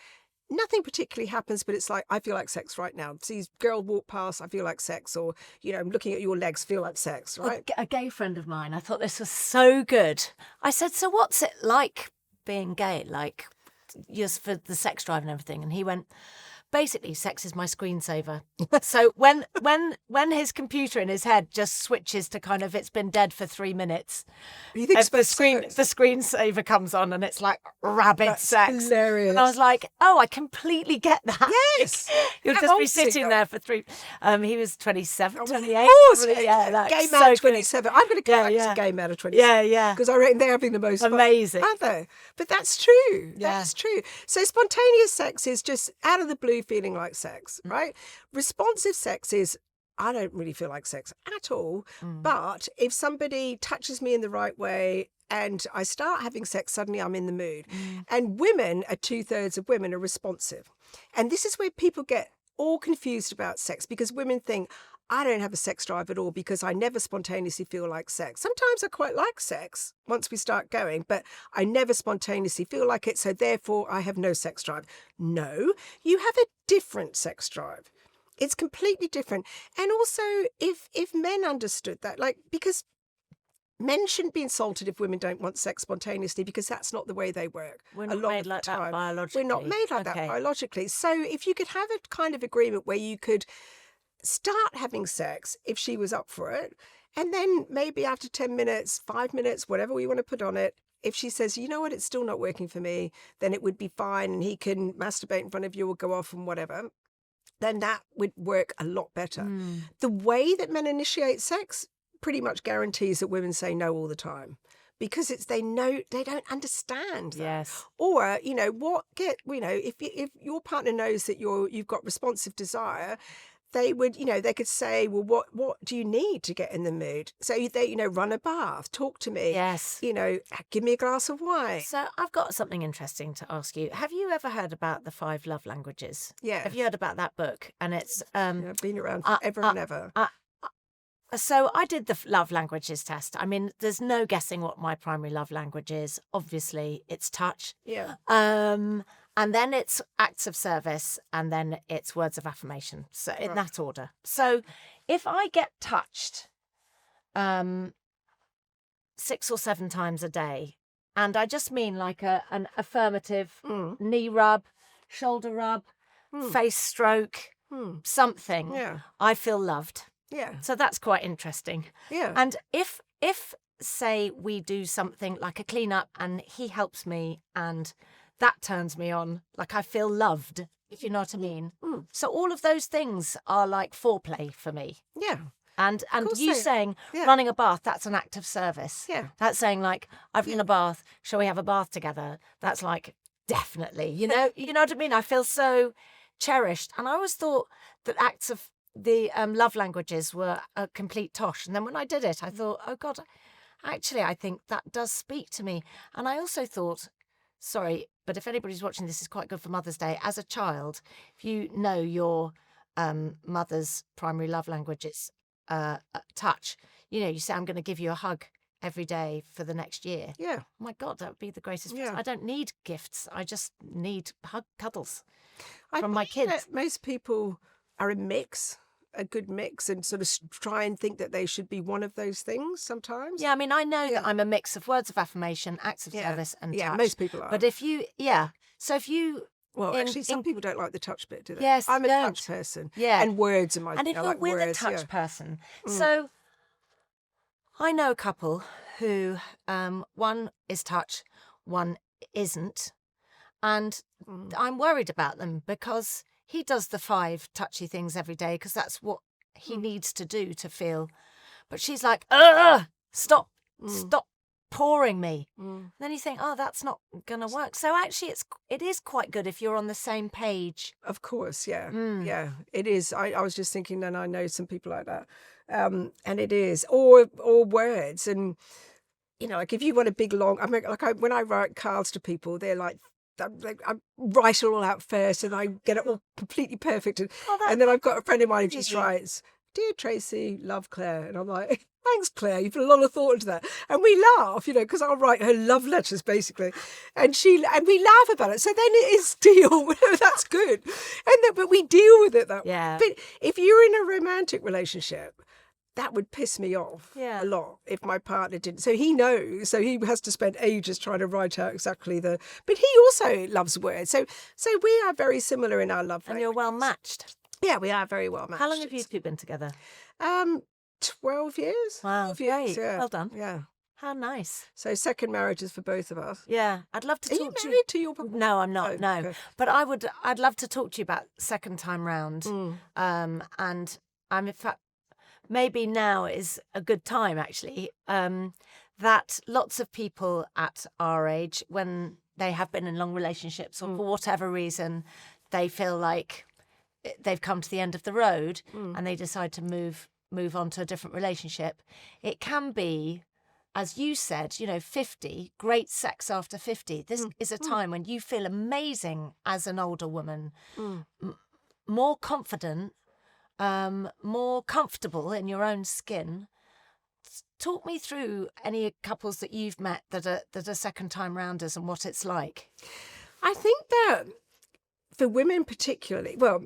nothing particularly happens, but it's like, I feel like sex right now. See this girl walk past, I feel like sex. Or, I'm looking at your legs, feel like sex, right? A gay friend of mine, I thought this was so good. I said, so what's it like being gay? Like, just for the sex drive and everything. And he went, basically, sex is my screensaver. So when his computer in his head just switches to kind of, it's been dead for 3 minutes, You think the screensaver comes on and it's like rabid sex. Hilarious. And I was like, oh, I completely get that. Yes. You'll How just be old is he? sitting there for 3. He was 27, 28. Of course. Yeah, like, Gay so man good. 27. I'm going to go back Yeah. to gay man at 27. Yeah. Because I reckon they're having the most Amazing. fun, aren't they? But that's true. Yeah. That's true. So spontaneous sex is just out of the blue feeling like sex, right? Responsive sex is, I don't really feel like sex at all. But if somebody touches me in the right way and I start having sex, suddenly I'm in the mood. And women, 2/3 of women are responsive. And this is where people get all confused about sex, because women think, I don't have a sex drive at all because I never spontaneously feel like sex. Sometimes I quite like sex once we start going, but I never spontaneously feel like it, so therefore I have no sex drive. No, you have a different sex drive. It's completely different. And also, if men understood that, because men shouldn't be insulted if women don't want sex spontaneously, because that's not the way they work. We're not made like that biologically. We're not made like that biologically. So if you could have a kind of agreement where you could start having sex if she was up for it, and then maybe after 10 minutes, 5 minutes, whatever we want to put on it, if she says, you know what, it's still not working for me, then it would be fine, and he can masturbate in front of you or go off and whatever, then that would work a lot better. The way that men initiate sex pretty much guarantees that women say no all the time, because they don't understand that. Yes. Or, if your partner knows that you've got responsive desire, they would, they could say, well, what do you need to get in the mood? So they, run a bath, talk to me, Yes. give me a glass of wine. So I've got something interesting to ask you. Have you ever heard about the 5 love languages? Yeah. Have you heard about that book? And it's I've been around forever and ever. So I did the love languages test. I mean, there's no guessing what my primary love language is. Obviously, it's touch. Yeah. And then it's acts of service, and then it's words of affirmation. So in that order. So if I get touched 6 or 7 times a day, and I just mean like an affirmative knee rub, shoulder rub, face stroke, something, I feel loved. Yeah. So that's quite interesting. Yeah. And if say we do something like a clean up and he helps me and that turns me on, like I feel loved, if you know what I mean. So all of those things are like foreplay for me. Yeah. And you saying Yeah. running a bath, that's an act of service. Yeah. That's saying like, I've been in a bath, shall we have a bath together? That's like, definitely, you know what I mean? I feel so cherished. And I always thought that acts of the love languages were a complete tosh. And then when I did it, I thought, oh God, actually, I think that does speak to me. And I also thought, sorry, but if anybody's watching, this is quite good for Mother's Day. As a child, if you know your mother's primary love language is touch, you say, I'm going to give you a hug every day for the next year. Yeah. Oh my God, that would be the greatest. Yeah. I don't need gifts. I just need cuddles I from my think kids. that most people are a good mix, and sort of try and think that they should be one of those things sometimes. Yeah, I mean, I know that I'm a mix of words of affirmation, acts of service, and touch. Yeah, most people are. But if you, so if you... Well, actually, some people don't like the touch bit, do they? Yes, I'm a don't. touch person. Yeah. And words are my... And if I you're like with words, a touch person, so I know a couple who, one is touch, one isn't, and I'm worried about them because he does the 5 touchy things every day because that's what he needs to do to feel. But she's like, stop pouring me. And then you think, oh, that's not going to work. So actually, it is quite good if you're on the same page. Of course, yeah. Yeah, it is. I was just thinking, and I know some people like that. And it is. Or words. And, like if you want a big long... I mean, when I write cards to people, they're like, I write it all out first and I get it all completely perfect. And then I've got a friend of mine who just writes, Dear Tracey, love Claire. And I'm like, thanks, Claire. You put a lot of thought into that. And we laugh, because I'll write her love letters, basically. And we laugh about it. So then it is that's good. But we deal with it that way. But if you're in a romantic relationship, that would piss me off a lot if my partner didn't. So he knows. So he has to spend ages trying to write out exactly But he also loves words. So we are very similar in our love language. And you're well matched. Yeah, we are very well matched. How long have you 2 been together? 12 years. Wow, 12 years, great. yeah. Well done. Yeah. How nice. So second marriages for both of us. Yeah, I'd love to Are talk to you married to your... No, I'm not. Oh, no, okay. but I'd love to talk to you about second time round. And I'm in fact, maybe now is a good time actually. That lots of people at our age, when they have been in long relationships or for whatever reason, they feel like they've come to the end of the road and they decide to move on to a different relationship. It can be, as you said, 50, great sex after 50. This is a time when you feel amazing as an older woman, more confident, more comfortable in your own skin. Talk me through any couples that you've met that are second time rounders and what it's like. I think that for women particularly, well,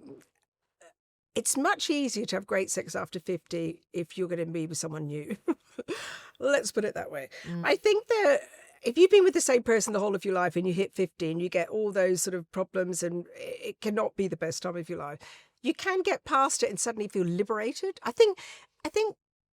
it's much easier to have great sex after 50 if you're going to be with someone new. Let's put it that way. I think that if you've been with the same person the whole of your life and you hit 50 and you get all those sort of problems and it cannot be the best time of your life, you can get past it and suddenly feel liberated. I think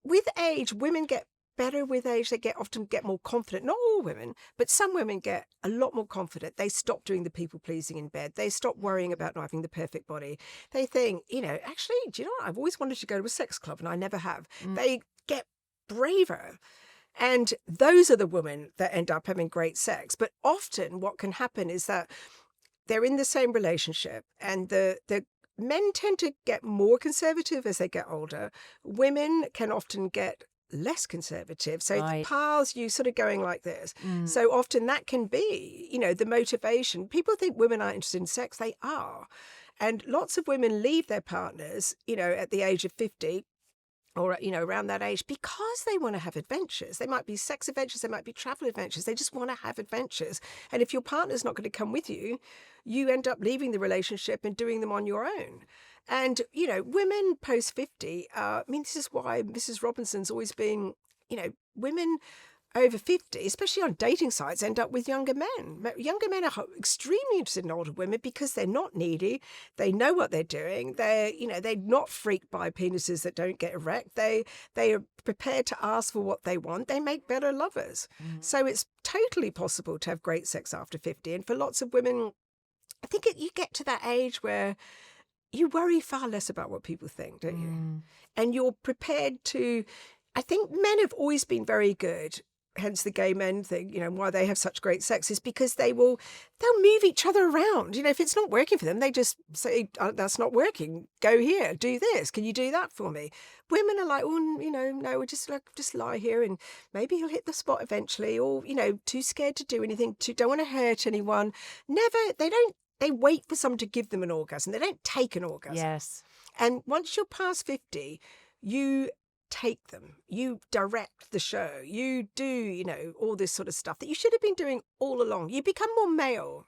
with age, women get better with age. They often get more confident. Not all women, but some women get a lot more confident. They stop doing the people pleasing in bed. They stop worrying about not having the perfect body. They think, actually, do you know what? I've always wanted to go to a sex club and I never have. They get braver. And those are the women that end up having great sex. But often what can happen is that they're in the same relationship and the men tend to get more conservative as they get older. Women can often get less conservative. So Right. paths, you sort of going like this. So often that can be, the motivation. People think women aren't interested in sex. They are. And lots of women leave their partners, at the age of 50 or, around that age because they want to have adventures. They might be sex adventures. They might be travel adventures. They just want to have adventures. And if your partner's not going to come with you, you end up leaving the relationship and doing them on your own. And, women post 50, this is why Mrs. Robinson's always been, women over 50, especially on dating sites, end up with younger men. Younger men are extremely interested in older women because they're not needy. They know what they're doing. They're not freaked by penises that don't get erect. They are prepared to ask for what they want. They make better lovers. So it's totally possible to have great sex after 50. And for lots of women, I think you get to that age where you worry far less about what people think, don't you? And you're prepared to... I think men have always been very good, hence the gay men thing, why they have such great sex is because they'll move each other around. If it's not working for them, they just say, that's not working. Go here, do this. Can you do that for me? Women are like, no, we just lie here and maybe he'll hit the spot eventually, or, too scared to do anything, don't want to hurt anyone. They wait for someone to give them an orgasm. They don't take an orgasm. Yes. And once you're past 50, you take them, you direct the show, you do, all this sort of stuff that you should have been doing all along. You become more male.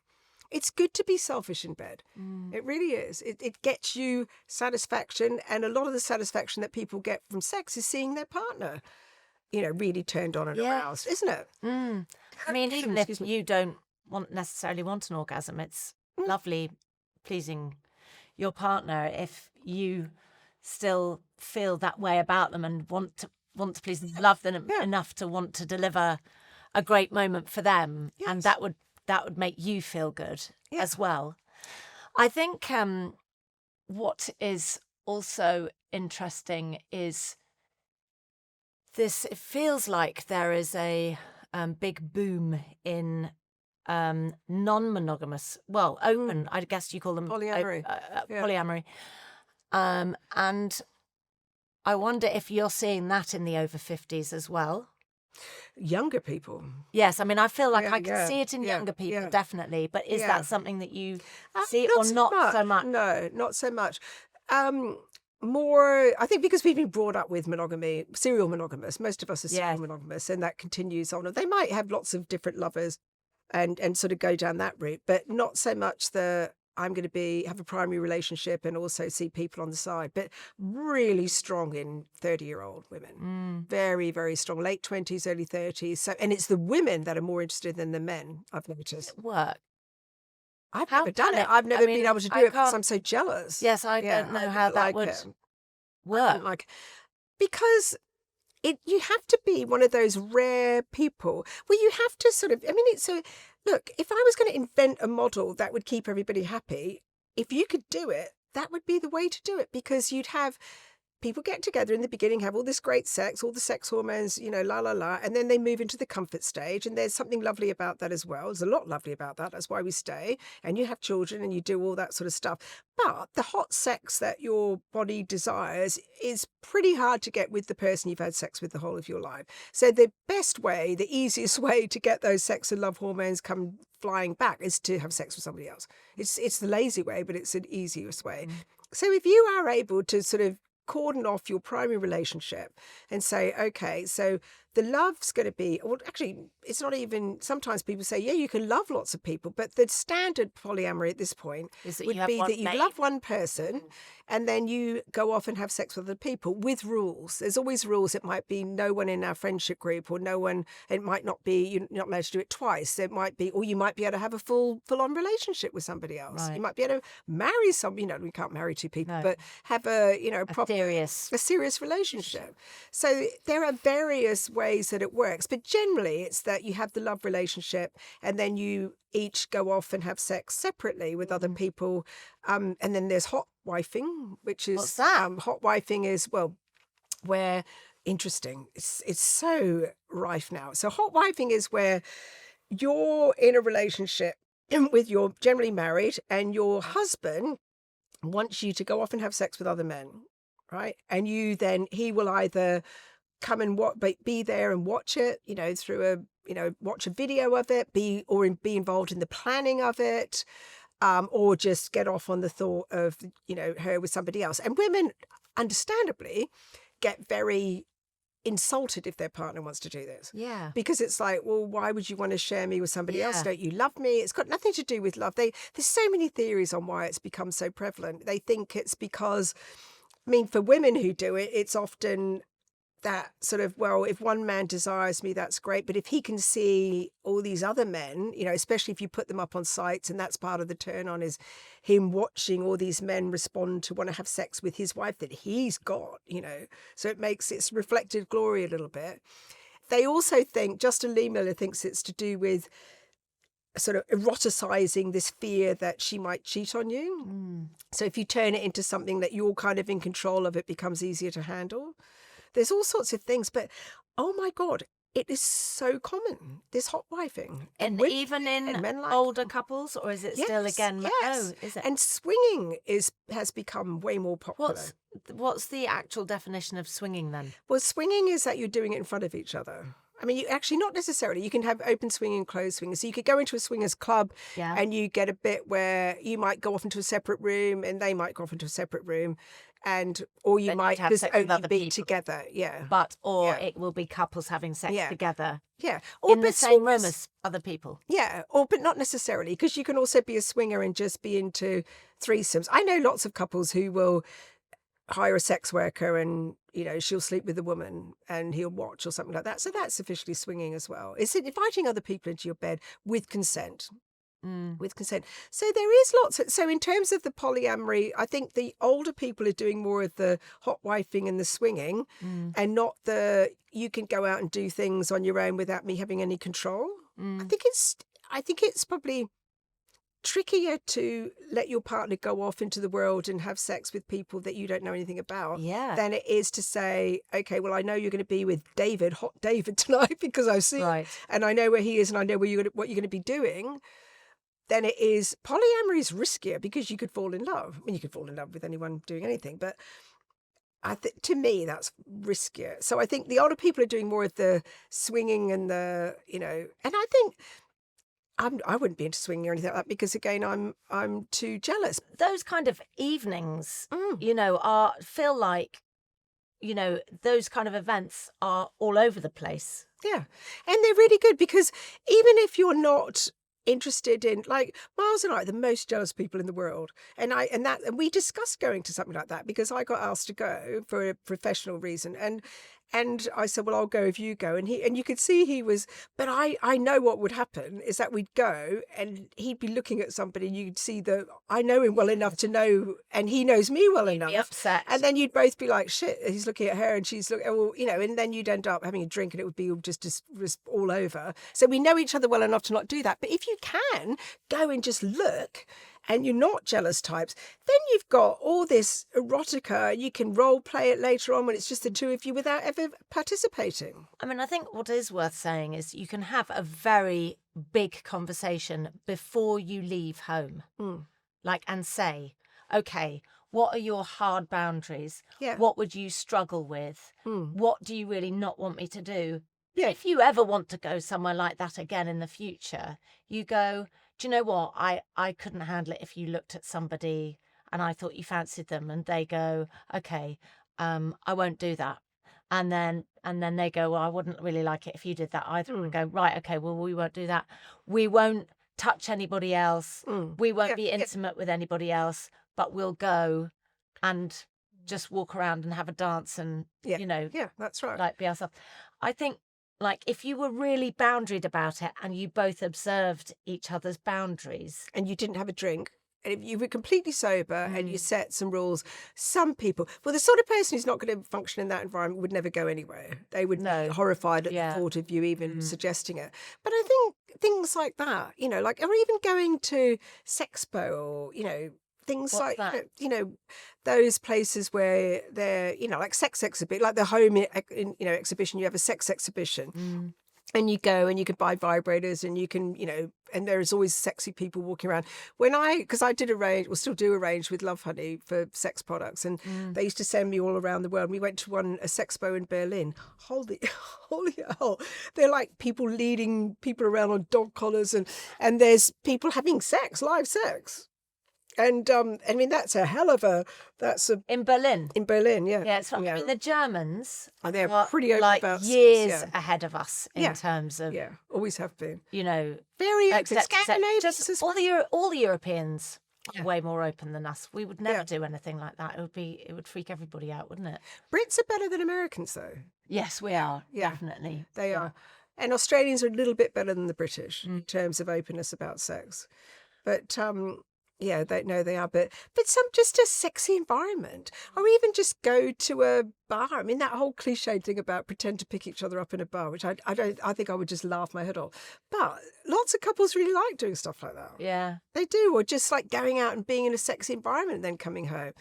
It's good to be selfish in bed. It really is. It gets you satisfaction. And a lot of the satisfaction that people get from sex is seeing their partner, really turned on and aroused, isn't it? I mean, even if you don't necessarily want an orgasm, it's lovely pleasing your partner if you still feel that way about them and want to please them, love them enough to want to deliver a great moment for them, and that would make you feel good as well. I think what is also interesting is this. It feels like there is a big boom in non-monogamous, open. I guess you call them polyamory. Polyamory. And I wonder if you're seeing that in the over 50s as well. Younger people. Yes, I mean, I feel like I can see it in younger people, definitely. But is that something that you see or not so much? No, not so much. More, I think, because we've been brought up with monogamy, serial monogamous. Most of us are serial monogamous, and that continues on. They might have lots of different lovers and sort of go down that route, but not so much I'm going to have a primary relationship and also see people on the side, but really strong in 30-year-old women. Very, very strong, late 20s, early 30s. So, and it's the women that are more interested than the men, I've noticed. Work. I've never done it. I've never been able to do it because I'm so jealous. Yes, I don't know how that would work. Because you have to be one of those rare people where you have to sort of, look, if I was going to invent a model that would keep everybody happy, if you could do it, that would be the way to do it, because you'd have people get together in the beginning, have all this great sex, all the sex hormones, and then they move into the comfort stage. And there's something lovely about that as well. There's a lot lovely about that. That's why we stay. And you have children and you do all that sort of stuff. But the hot sex that your body desires is pretty hard to get with the person you've had sex with the whole of your life. So the best way, the easiest way to get those sex and love hormones come flying back is to have sex with somebody else. It's the lazy way, but it's an easiest way. So if you are able to sort of cordon off your primary relationship and say, okay, so the love's going to be, well, actually, it's not even, sometimes people say, yeah, you can love lots of people, but the standard polyamory at this point would be that you love one person and then you go off and have sex with other people with rules. There's always rules. It might be no one in our friendship group, or no one, it might not be, you're not allowed to do it twice. It might be, or you might be able to have a full-on relationship with somebody else. Right. You might be able to marry we can't marry two people, but have a serious relationship. So there are various ways that it works, but generally it's that you have the love relationship and then you each go off and have sex separately with other people, and then there's hot wifing, which is what's that? Hot wifing is where interesting, it's so rife now. So hot wifing is where you're in a relationship with, you're generally married, and your husband wants you to go off and have sex with other men, right? And he will either come and be there and watch it, through watch a video of it, be involved in the planning of it, or just get off on the thought of, her with somebody else. And women, understandably, get very insulted if their partner wants to do this. Yeah. Because it's like, well, why would you want to share me with somebody else? Yeah. Don't you love me? It's got nothing to do with love. There's so many theories on why it's become so prevalent. They think it's because, for women who do it, it's often that sort of, well, if one man desires me, that's great. But if he can see all these other men, especially if you put them up on sites, and that's part of the turn on, is him watching all these men respond to want to have sex with his wife that he's got, so it makes its reflected glory a little bit. They also think, Justin Lee Miller thinks it's to do with sort of eroticizing this fear that she might cheat on you. So if you turn it into something that you're kind of in control of, it becomes easier to handle. There's all sorts of things, but oh my God, it is so common, this hot wifing. And even in older couples, or is it still again? Yes. Oh, is it? And swinging has become way more popular. What's the actual definition of swinging then? Well, swinging is that you're doing it in front of each other. You actually, not necessarily. You can have open swinging and closed swinging. So you could go into a swingers club and you get a bit where you might go off into a separate room and they might go off into a separate room. Or you might just only be together. Yeah. It will be couples having sex together. Yeah. In the same room as other people. Yeah. But not necessarily, because you can also be a swinger and just be into threesomes. I know lots of couples who will hire a sex worker and, she'll sleep with the woman and he'll watch or something like that. So that's officially swinging as well. It's inviting other people into your bed with consent. With consent. So there is so in terms of the polyamory, I think the older people are doing more of the hot wifing and the swinging and not you can go out and do things on your own without me having any control. I think it's probably trickier to let your partner go off into the world and have sex with people that you don't know anything about than it is to say, okay, well, I know you're going to be with hot David tonight because I've seen and I know where he is and I know what you're going to be doing. Then it is, polyamory is riskier because you could fall in love. You could fall in love with anyone doing anything, but to me, that's riskier. So I think the older people are doing more of the swinging and and I think I wouldn't be into swinging or anything like that because, again, I'm too jealous. Those kind of evenings, feel like, those kind of events are all over the place. Yeah, and they're really good because even if you're not interested in, like, Miles and I are the most jealous people in the world, and we discussed going to something like that because I got asked to go for a professional reason, and I said, well, I'll go if you go, and you could see he was, but I know what would happen is that we'd go and he'd be looking at somebody and you'd see I know him well enough to know, and he knows me well enough. Be upset, and then you'd both be like, shit, he's looking at her and she's looking, well, and then you'd end up having a drink and it would be just all over. So we know each other well enough to not do that. But if you can go and just look, and you're not jealous types, then you've got all this erotica. You can role play it later on when it's just the two of you without ever participating. I think what is worth saying is you can have a very big conversation before you leave home. And say, okay, what are your hard boundaries? Yeah. What would you struggle with? What do you really not want me to do? Yeah. If you ever want to go somewhere like that again in the future, you go, do you know what? I couldn't handle it if you looked at somebody and I thought you fancied them, and they go, okay, I won't do that. And then they go, well, I wouldn't really like it if you did that either. And go, right, okay, well, we won't do that. We won't touch anybody else. We won't be intimate with anybody else, but we'll go and just walk around and have a dance and, that's right. Like, be ourselves. I think, like, if you were really boundaried about it and you both observed each other's boundaries. And you didn't have a drink, and if you were completely sober and you set some rules, some people, well, the sort of person who's not going to function in that environment would never go anywhere. They would be horrified at the thought of you even suggesting it. But I think things like that, or even going to Sexpo or, things What's like that? Those places where they're like sex exhibit, like the home exhibition. You have a sex exhibition, And you go and you can buy vibrators and you can, and there's always sexy people walking around. Because I did arrange, or still do arrange with Love Honey for sex products, and they used to send me all around the world. We went to a sexpo in Berlin. Holy hell. They're like people leading people around on dog collars and there's people having sex, live sex. And I mean, that's a In Berlin. in Berlin, yeah. Yeah, I mean, the Germans And they're are pretty open like about sex, years yeah. ahead of us in terms of, Yeah, always have been. very open. Scandinavians just as all the Europeans are way more open than us. We would never do anything like that. It would freak everybody out, wouldn't it? Brits are better than Americans, though. Yes, we are. Definitely. They are. And Australians are a little bit better than the British in terms of openness about sex. But they are. But just a sexy environment, or even just go to a bar. I mean, that whole cliched thing about pretend to pick each other up in a bar, which I think I would just laugh my head off. But lots of couples really like doing stuff like that. Yeah, they do, or just like going out and being in a sexy environment and then coming home.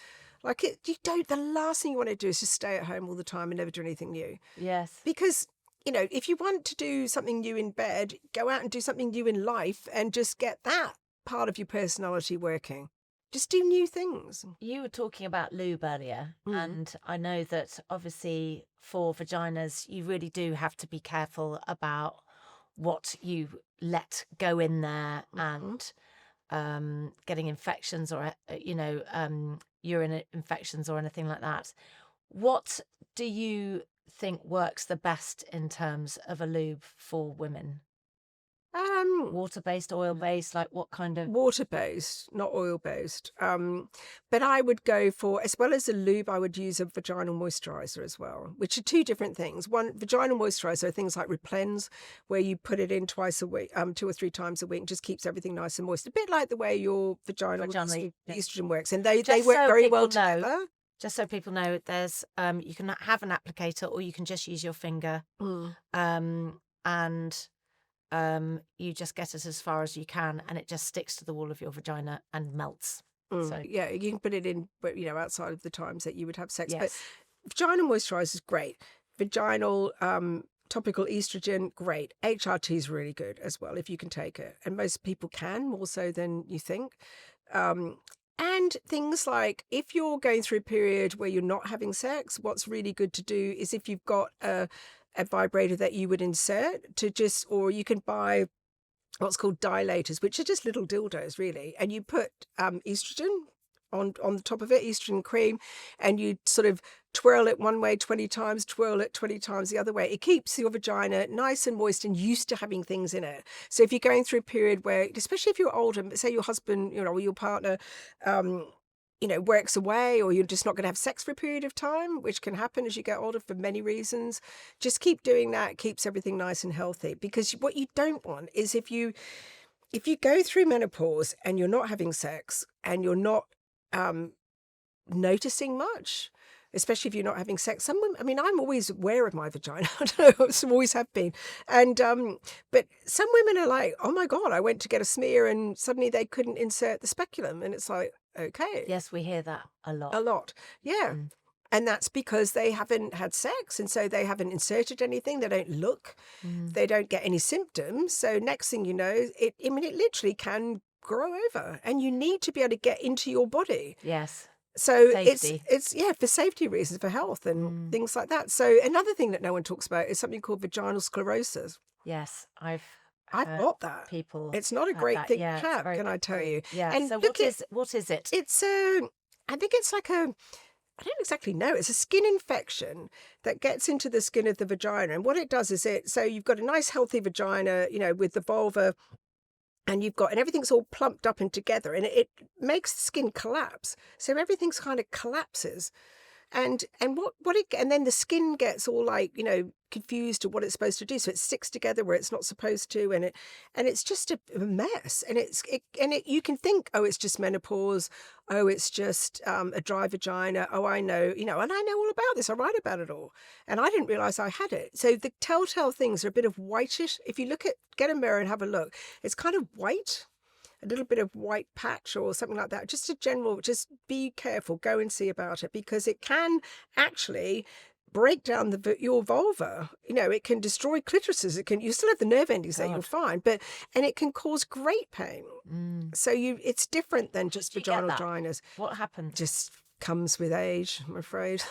Like the last thing you want to do is just stay at home all the time and never do anything new. Yes, because. If you want to do something new in bed, go out and do something new in life and just get that part of your personality working. Just do new things. You were talking about lube earlier, and I know that obviously for vaginas, you really do have to be careful about what you let go in there and getting infections or, urine infections or anything like that. What do you think works the best in terms of a lube for women? Water-based, oil-based, like what kind of? Water-based, not oil-based. But I would go for, as well as a lube, I would use a vaginal moisturiser as well, which are two different things. One, vaginal moisturiser are things like Replens, where you put it in twice a week, 2 or 3 times a week, and just keeps everything nice and moist. A bit like the way your vaginal estrogen works. And they work very well together. Just so people know, there's you can have an applicator or you can just use your finger, and you just get it as far as you can, and it just sticks to the wall of your vagina and melts. So yeah, you can put it in, but outside of the times that you would have sex. Yes. But vaginal moisturizer is great. Vaginal topical estrogen, great. HRT is really good as well if you can take it, and most people can, more so than you think. And things like, if you're going through a period where you're not having sex, what's really good to do is, if you've got a vibrator that you would insert, or you can buy what's called dilators, which are just little dildos really, and you put estrogen on the top of it, estrogen cream, and you sort of twirl it one way 20 times, twirl it 20 times the other way. It keeps your vagina nice and moist and used to having things in it. So if you're going through a period where, especially if you're older, say your husband, or your partner, works away, or you're just not going to have sex for a period of time, which can happen as you get older for many reasons, just keep doing that. Keeps everything nice and healthy. Because what you don't want is if you go through menopause and you're not having sex and you're not noticing much, especially if you're not having sex. Some women, I mean, I'm always aware of my vagina. I don't know, some always have been. And but some women are like, oh my God, I went to get a smear and suddenly they couldn't insert the speculum. And it's like, okay. Yes, we hear that a lot. A lot. Yeah. And that's because they haven't had sex, and so they haven't inserted anything. They don't look. They don't get any symptoms. So next thing you know, it literally can grow over, and you need to be able to get into your body. Yes. So Safety. it's for safety reasons, for health and things like that. So another thing that no one talks about is something called vaginal sclerosis. Yes, I've got that. People, it's not a great thing to have, can I tell you? Yeah. And so what is it? It's I think it's like I don't exactly know. It's a skin infection that gets into the skin of the vagina, and what it does is so you've got a nice healthy vagina, with the vulva. And everything's all plumped up and together, and it makes the skin collapse. So everything's kind of collapses. And then the skin gets all confused to what it's supposed to do. So it sticks together where it's not supposed to, and it's just a mess. And you can think, oh, it's just menopause. Oh, it's just a dry vagina. Oh, I know, and I know all about this. I write about it all, and I didn't realize I had it. So the telltale things are a bit of whitish. If you get a mirror and have a look, it's kind of white. A little bit of white patch or something like that. Just be careful, go and see about it, because it can actually break down your vulva. It can destroy clitorises. You still have the nerve endings there, you're fine, and it can cause great pain. So it's different than just vaginal dryness. What happens? Just comes with age, I'm afraid.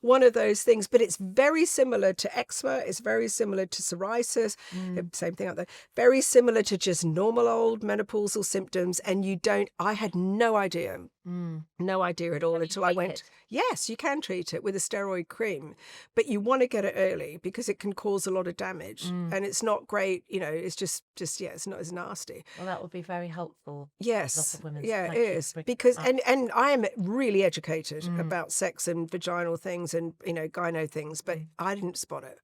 One of those things, but it's very similar to eczema. It's very similar to psoriasis. Same thing out there. Very similar to just normal old menopausal symptoms. And I had no idea. No idea at all until I went. Yes, you can treat it with a steroid cream, but you want to get it early because it can cause a lot of damage, and it's not great. It's just it's not as nasty. Well, that would be very helpful. Yes, Lots of women. yeah, it is because and I am really educated about sex and vaginal things and gyno things, but I didn't spot it.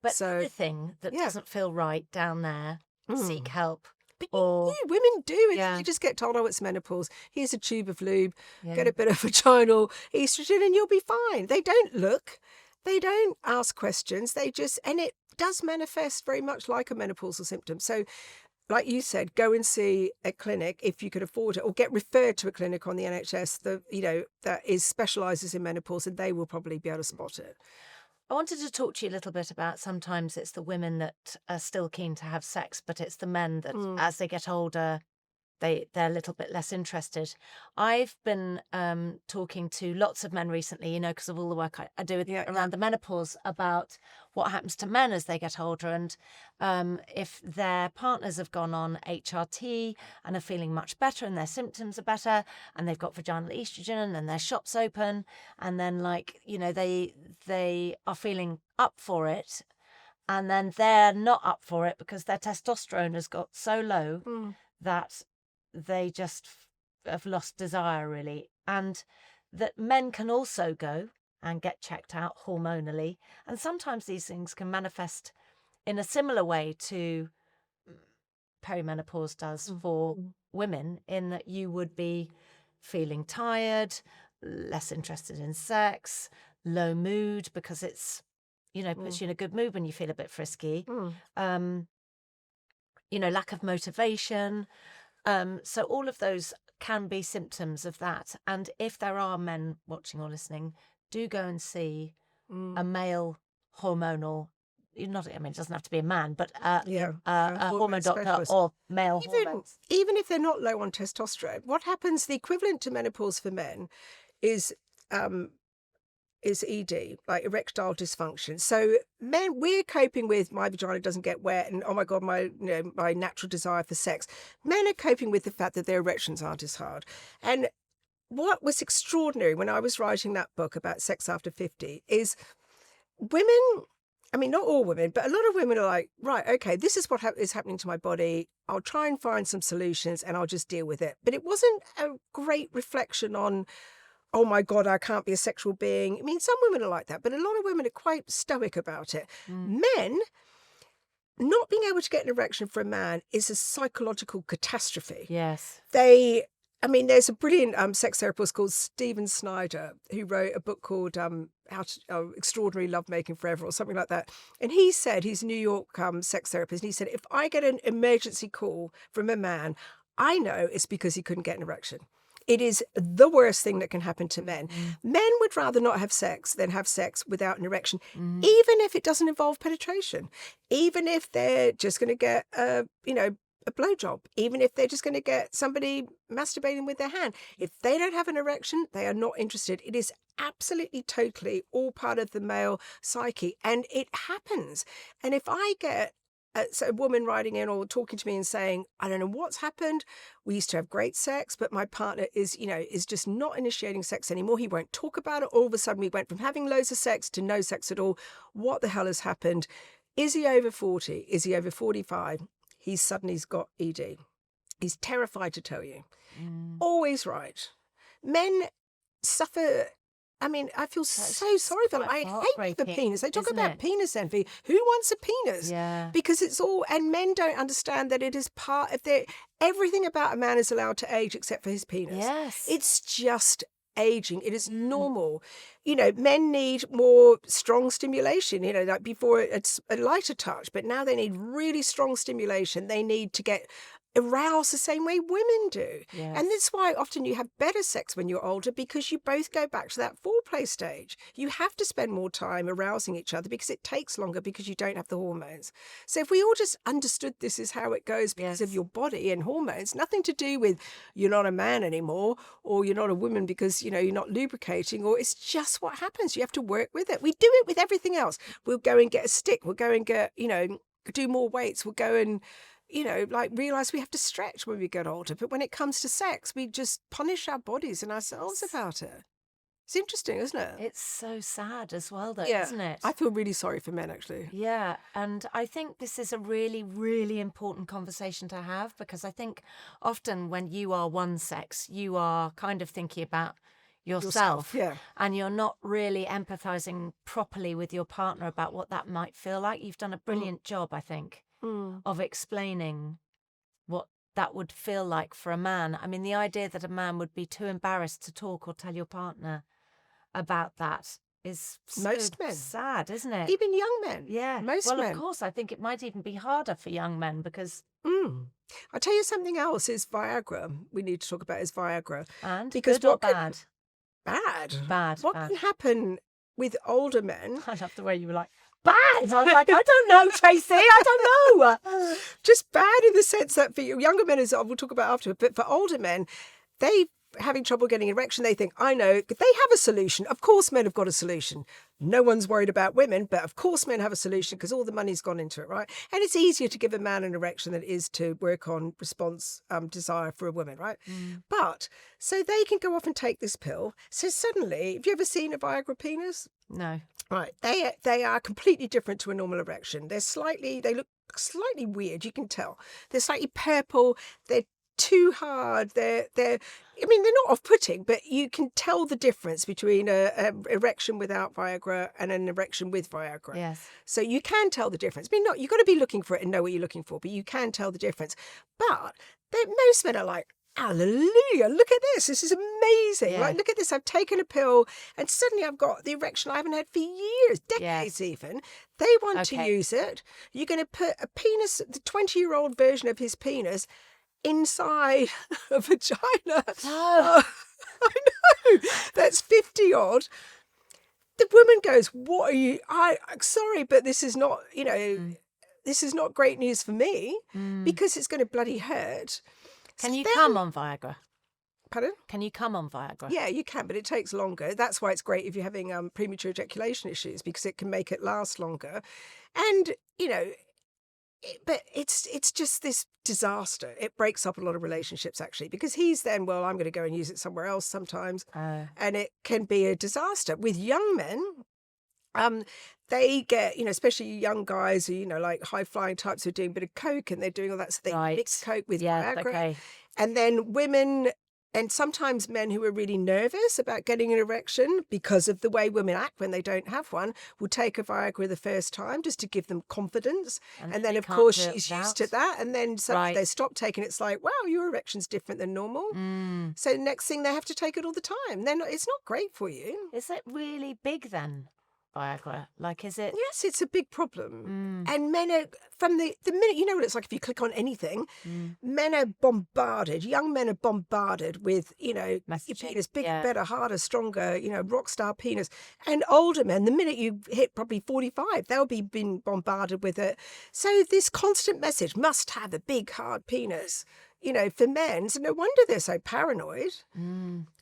But anything that doesn't feel right down there, seek help. But women do it. You just get told, it's menopause. Here's a tube of lube. Get a bit of vaginal estrogen and you'll be fine. They don't look. They don't ask questions. And it does manifest very much like a menopausal symptom. So, like you said, go and see a clinic if you could afford it, or get referred to a clinic on the NHS that specialises in menopause, and they will probably be able to spot it. I wanted to talk to you a little bit about sometimes it's the women that are still keen to have sex, but it's the men that as they get older, they're a little bit less interested. I've been talking to lots of men recently, because of all the work I do around the menopause, about what happens to men as they get older, and if their partners have gone on HRT and are feeling much better and their symptoms are better and they've got vaginal estrogen and their shop's open, and then they are feeling up for it, and then they're not up for it because their testosterone has got so low that they just have lost desire, really. And that men can also go and get checked out hormonally. And sometimes these things can manifest in a similar way to perimenopause does for women, in that you would be feeling tired, less interested in sex, low mood because it's, puts you in a good mood when you feel a bit frisky, lack of motivation. So all of those can be symptoms of that. And if there are men watching or listening, do go a male hormonal, it doesn't have to be a man, but a hormone doctor specialist, or male hormones. Even if they're not low on testosterone, what happens, the equivalent to menopause for men is ED, like erectile dysfunction. So men, we're coping with my vagina doesn't get wet and oh my God, my natural desire for sex. Men are coping with the fact that their erections aren't as hard. And what was extraordinary when I was writing that book about sex after 50 is women, not all women, but a lot of women are like, right, okay, this is what is happening to my body. I'll try and find some solutions and I'll just deal with it. But it wasn't a great reflection on, oh my God, I can't be a sexual being. Some women are like that, but a lot of women are quite stoic about it. Men, not being able to get an erection for a man is a psychological catastrophe. Yes. There's a brilliant sex therapist called Stephen Snyder who wrote a book called Extraordinary Lovemaking Forever or something like that. And he said, he's a New York sex therapist, and he said, if I get an emergency call from a man, I know it's because he couldn't get an erection. It is the worst thing that can happen to men. Men would rather not have sex than have sex without an erection, even if it doesn't involve penetration, even if they're just going to get a blowjob, even if they're just going to get somebody masturbating with their hand. If they don't have an erection, they are not interested. It is absolutely, totally all part of the male psyche, and it happens. And if I get a woman writing in or talking to me and saying, I don't know what's happened. We used to have great sex, but my partner is just not initiating sex anymore. He won't talk about it. All of a sudden we went from having loads of sex to no sex at all. What the hell has happened? Is he over 40? Is he over 45? He's got ED. He's terrified to tell you. Always right. Men suffer. I feel so sorry for them. I hate the penis. They talk about penis envy. Who wants a penis? Yeah. Because it's all, and men don't understand that it is part of their, everything about a man is allowed to age except for his penis. Yes. It's just aging. It is normal. Men need more strong stimulation, like before it's a lighter touch, but now they need really strong stimulation. They need to get arouse the same way women do. Yes. And that's why often you have better sex when you're older, because you both go back to that foreplay stage. You have to spend more time arousing each other because it takes longer because you don't have the hormones. So if we all just understood this is how it goes because of Yes. your body and hormones, nothing to do with you're not a man anymore or you're not a woman because, you're not lubricating, or it's just what happens. You have to work with it. We do it with everything else. We'll go and get a stick. We'll go and get, do more weights. We'll go and realize we have to stretch when we get older. But when it comes to sex, we just punish our bodies and ourselves about it. It's interesting, isn't it? It's so sad as well, though, Yeah. isn't it? I feel really sorry for men, actually. Yeah, and I think this is a really, really important conversation to have, because I think often when you are one sex, you are kind of thinking about yourself, yeah. and you're not really empathizing properly with your partner about what that might feel like. You've done a brilliant job, I think, of explaining what that would feel like for a man. I mean, the idea that a man would be too embarrassed to talk or tell your partner about that is so Most men. sad, isn't it? Even young men. Yeah. Most well, men. of course, I think it might even be harder for young men because... I'll tell you something else is Viagra. We need to talk about is Viagra. And because good or what could- bad? Bad. Bad. What bad. can happen with older men? I love the way you were like, bad! I was like, I don't know, Tracey, I don't know. Just bad in the sense that for younger men, as we'll talk about afterward, but for older men, they having trouble getting erection, they think, I know, they have a solution. Of course men have got a solution. No one's worried about women, but of course men have a solution because all the money's gone into it, right? And it's easier to give a man an erection than it is to work on response desire for a woman, right? But, so they can go off and take this pill. So suddenly, have you ever seen a Viagra penis? No. Right, they are completely different to a normal erection. They look slightly weird, you can tell. They're slightly purple, they're too hard, they're not off-putting, but you can tell the difference between a erection without Viagra and an erection with Viagra. Yes. So you can tell the difference. I mean, you've got to be looking for it and know what you're looking for, but you can tell the difference. But most men are like, hallelujah, look at this. This is amazing. Yeah. Like, look at this. I've taken a pill and suddenly I've got the erection I haven't had for years, decades even. They want to use it. You're going to put a penis, the 20-year-old version of his penis, inside a vagina. Oh. I know. That's 50 odd. The woman goes, what are you? I'm sorry, but this is not, this is not great news for me because it's going to bloody hurt. Can you come on Viagra? Pardon? Can you come on Viagra? Yeah, you can, but it takes longer. That's why it's great if you're having premature ejaculation issues, because it can make it last longer. And, but it's just this disaster. It breaks up a lot of relationships, actually, because he's then, well, I'm going to go and use it somewhere else sometimes. And it can be a disaster. With young men, they get, especially young guys who, like high-flying types who are doing a bit of coke and they're doing all that. So they mix coke with Viagra. Okay. And then women... And sometimes men who are really nervous about getting an erection because of the way women act when they don't have one will take a Viagra the first time just to give them confidence. And then, of course, she's used to that. And then suddenly they stop taking it. It's like, wow, your erection's different than normal. So next thing, they have to take it all the time. It's not great for you. Is it really big then, Viagra? Like, is it? Yes, it's a big problem. And men are, from the minute, what it's like if you click on anything, men are bombarded, young men are bombarded with, your penis, bigger, better, harder, stronger, rock star penis. And older men, the minute you hit probably 45, they'll be being bombarded with it. So this constant message, must have a big, hard penis, for men. So no wonder they're so paranoid.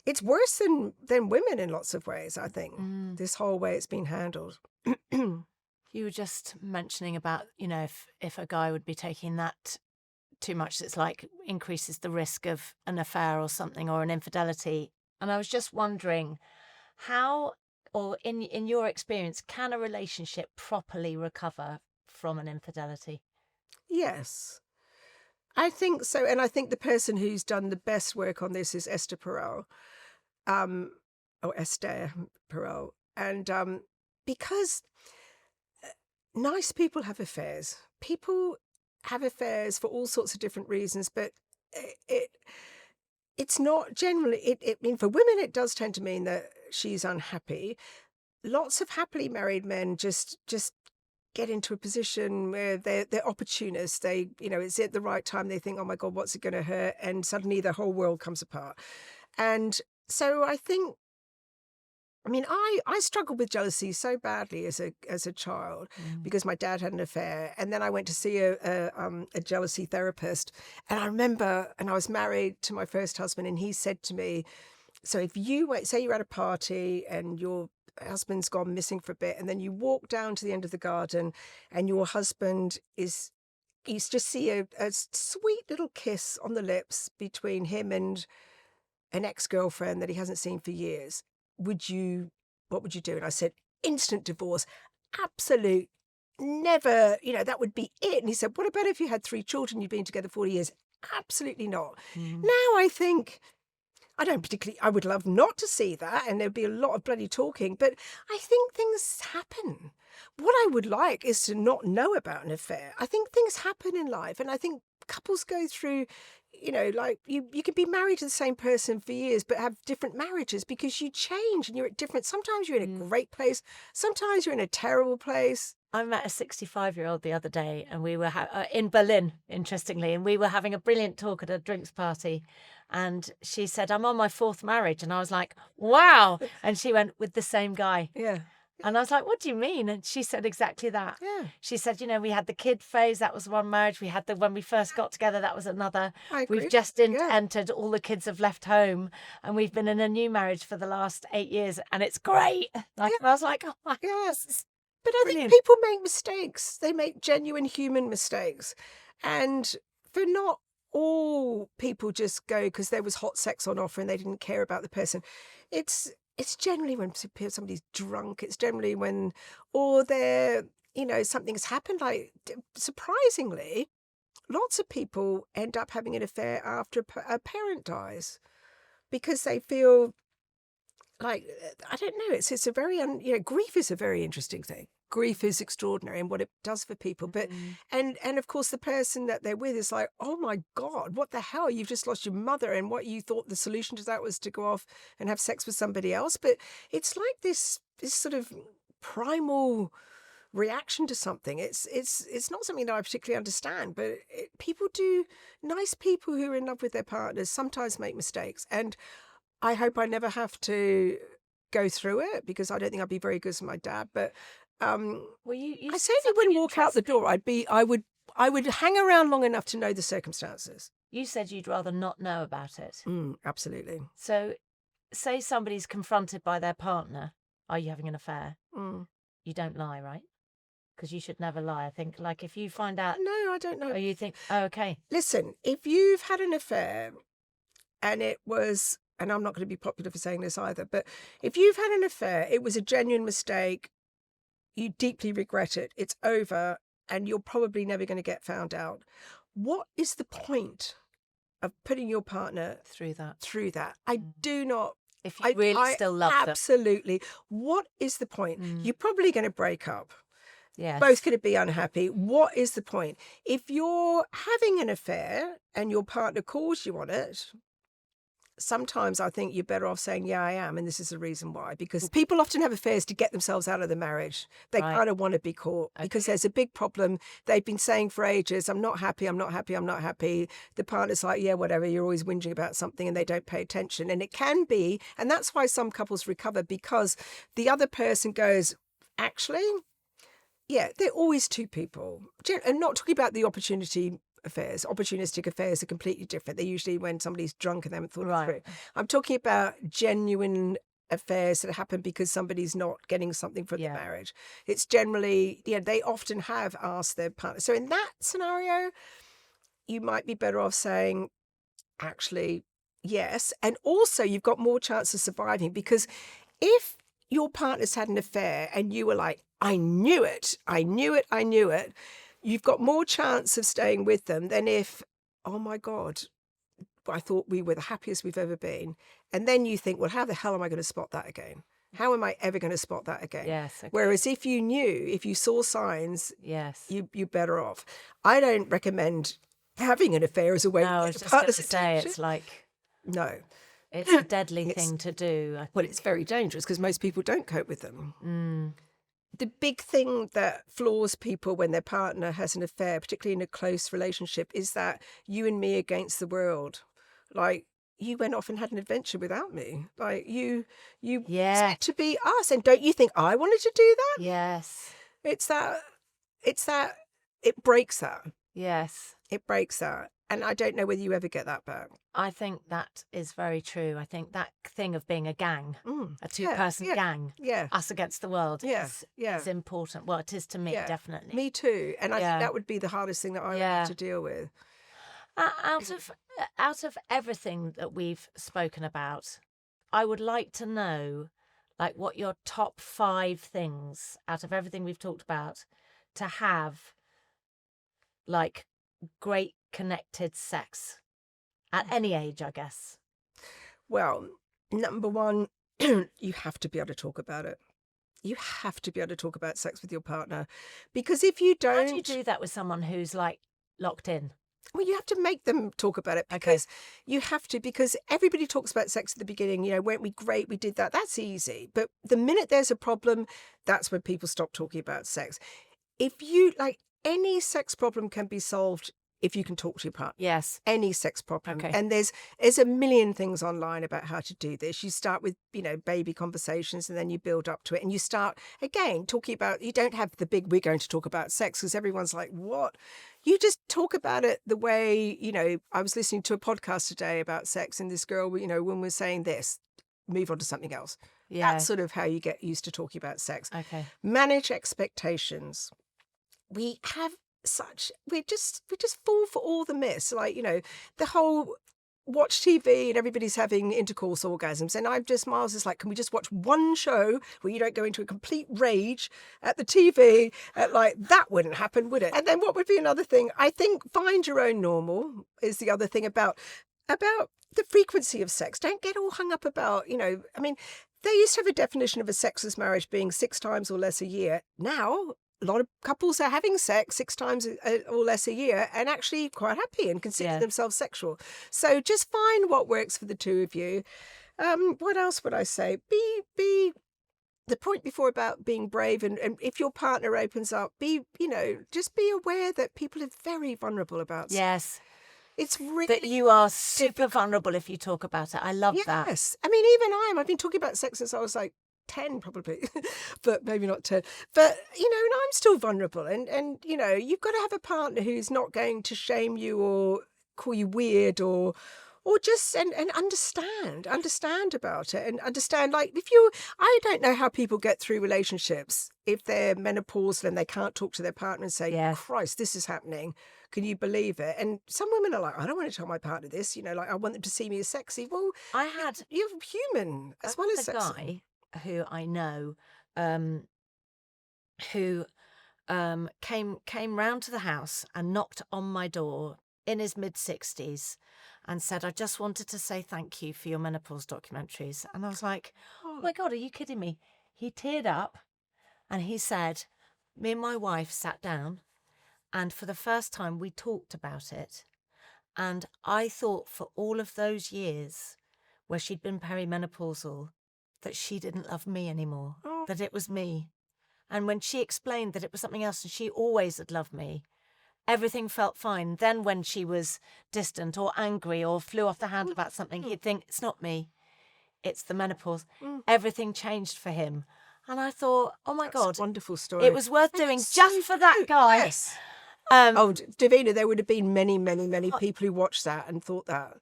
It's worse than women in lots of ways, I think, this whole way it's been handled. You were just mentioning about, if a guy would be taking that too much, it's like increases the risk of an affair or something, or an infidelity. And I was just wondering how, or in your experience, can a relationship properly recover from an infidelity? Yes. I think so. And I think the person who's done the best work on this is Esther Perel, or Esther Perel. And because nice people have affairs. People have affairs for all sorts of different reasons, but it's not generally, for women, it does tend to mean that she's unhappy. Lots of happily married men just get into a position where they're opportunists. They, it's at the right time. They think, oh my God, what's it going to hurt? And suddenly the whole world comes apart. And so I think, I struggled with jealousy so badly as a child because my dad had an affair, and then I went to see a jealousy therapist. And I remember, and I was married to my first husband, and he said to me, so if say you're at a party and your husband's gone missing for a bit, and then you walk down to the end of the garden and your husband you just see a sweet little kiss on the lips between him and an ex-girlfriend that he hasn't seen for years. What would you do? And I said, instant divorce, absolute, never, that would be it. And he said, what about if you had 3 children, you've been together 40 years? Absolutely not. Now I think, I would love not to see that, and there'd be a lot of bloody talking, but I think things happen. What I would like is to not know about an affair. I think things happen in life, and I think couples go through, like you can be married to the same person for years, but have different marriages because you change and you're at different, sometimes you're in a great place, sometimes you're in a terrible place. I met a 65-year-old the other day, and we were in Berlin, interestingly, and we were having a brilliant talk at a drinks party. And she said, I'm on my 4th marriage. And I was like, wow. And she went, with the same guy. Yeah. And I was like, what do you mean? And she said exactly that. Yeah. She said, we had the kid phase. That was one marriage. We had when we first got together, that was another. I agree. We've just entered. All the kids have left home. And we've been in a new marriage for the last 8 years. And it's great. I was like, oh my yes. But I brilliant. think people make mistakes. They make genuine human mistakes. And for not all people just go because there was hot sex on offer and they didn't care about the person. It's generally when somebody's drunk. It's generally when, or they're, something's happened. Like, surprisingly, lots of people end up having an affair after a parent dies because they feel like, I don't know, it's a very, grief is a very interesting thing. Grief is extraordinary and what it does for people. But, and of course, the person that they're with is like, oh my God, what the hell? You've just lost your mother. And what you thought the solution to that was to go off and have sex with somebody else. But it's like this sort of primal reaction to something. It's not something that I particularly understand, but nice people who are in love with their partners sometimes make mistakes. And I hope I never have to go through it because I don't think I'd be very good as my dad. But I certainly wouldn't walk out the door. I would hang around long enough to know the circumstances. You said you'd rather not know about it. Absolutely. So, say somebody's confronted by their partner, are you having an affair? You don't lie, right? Because you should never lie. I think, like, if you find out... No, I don't know. Or you think, oh, okay. Listen, if you've had an affair and it was... And I'm not going to be popular for saying this either, but if you've had an affair, it was a genuine mistake, you deeply regret it, it's over, and you're probably never going to get found out. What is the point of putting your partner through that? I do not. If you really still love them. Absolutely. What is the point? You're probably going to break up. Yes. Both going to be unhappy. What is the point? If you're having an affair and your partner calls you on it, sometimes I think you're better off saying, yeah, I am, and this is the reason why. Because people often have affairs to get themselves out of the marriage. They kind of want to be caught because there's a big problem. They've been saying for ages, I'm not happy, I'm not happy, I'm not happy. The partner's like, yeah, whatever, you're always whinging about something, and they don't pay attention. And it can be, and that's why some couples recover, because the other person goes, actually, yeah, they're always two people. And not talking about the opportunistic affairs are completely different. They're usually when somebody's drunk and they haven't thought it through. I'm talking about genuine affairs that happen because somebody's not getting something from the marriage. It's generally, they often have asked their partner. So in that scenario, you might be better off saying, actually, yes. And also you've got more chance of surviving, because if your partner's had an affair and you were like, I knew it, you've got more chance of staying with them than if, oh my God, I thought we were the happiest we've ever been. And then you think, well, how the hell am I going to spot that again? How am I ever going to spot that again? Yes. Okay. Whereas if you saw signs, yes, you're better off. I don't recommend having an affair as a way to get a partner's attention. It's like... No. It's a deadly thing to do. Well, it's very dangerous because most people don't cope with them. the big thing that floors people when their partner has an affair, particularly in a close relationship, is that you and me against the world. Like, you went off and had an adventure without me. Like, you Yeah. meant to be us. And don't you think I wanted to do that? Yes. It breaks that. Yes. It breaks that. And I don't know whether you ever get that back. I think that is very true. I think that thing of being a gang, a two-person gang, us against the world, is important. Well, it is to me, definitely. Me too. And I think that would be the hardest thing that I would have to deal with. Out of everything that we've spoken about, I would like to know, like, what your top 5 things out of everything we've talked about to have, like, great connected sex at any age, I guess. Well, number one, you have to be able to talk about it. You have to be able to talk about sex with your partner, because if you don't... How do you do that with someone who's, like, locked in? Well, you have to make them talk about it, because you have to, because everybody talks about sex at the beginning, you know, weren't we great, we did that. That's easy. But the minute there's a problem, that's when people stop talking about sex. If you, like, any sex problem can be solved if you can talk to your partner. Yes. Any sex problem. And there's a million things online about how to do this. You start with, you know, baby conversations, and then you build up to it. And you start, again, talking about, you don't have the big, we're going to talk about sex, because everyone's like, what? You just talk about it the way, you know, I was listening to a podcast today about sex, and this girl, you know, when we're saying this, move on to something else. Yeah. That's sort of how you get used to talking about sex. Okay. Manage expectations. We just fall for all the myths, like, you know, the whole watch TV and everybody's having intercourse orgasms, and Miles is like, can we just watch one show where you don't go into a complete rage at the TV? Like, that wouldn't happen, would it? And then what would be another thing? I think find your own normal is the other thing about the frequency of sex. Don't get all hung up about, you know, I mean, they used to have a definition of a sexless marriage being 6 times or less a year. Now, a lot of couples are having sex 6 times or less a year and actually quite happy and consider themselves sexual. So just find what works for the two of you. What else would I say? Be the point before about being brave, and if your partner opens up, just be aware that people are very vulnerable about sex. Yes. It's really that you are super vulnerable if you talk about it. I love that. Yes. I mean, even I've been talking about sex since I was like 10 probably, but maybe not 10. But, you know, and I'm still vulnerable. And you know, you've got to have a partner who's not going to shame you or call you weird or just and understand about it, and understand, like, I don't know how people get through relationships if they're menopausal and they can't talk to their partner and say, Christ, this is happening. Can you believe it? And some women are like, I don't want to tell my partner this, you know, like, I want them to see me as sexy. Well, you're human as well as sexy. Guy who I know, who came round to the house and knocked on my door in his mid-60s and said, I just wanted to say thank you for your menopause documentaries. And I was like, oh my God, are you kidding me? He teared up and he said, me and my wife sat down and for the first time we talked about it. And I thought for all of those years where she'd been perimenopausal that she didn't love me anymore, that it was me. And when she explained that it was something else and she always had loved me, everything felt fine. Then when she was distant or angry or flew off the handle about something, he'd think, it's not me, it's the menopause. Everything changed for him. And I thought, oh my God. A wonderful story. It was worth doing just for that guy. Yes. Davina, there would have been many, many, many people who watched that and thought that.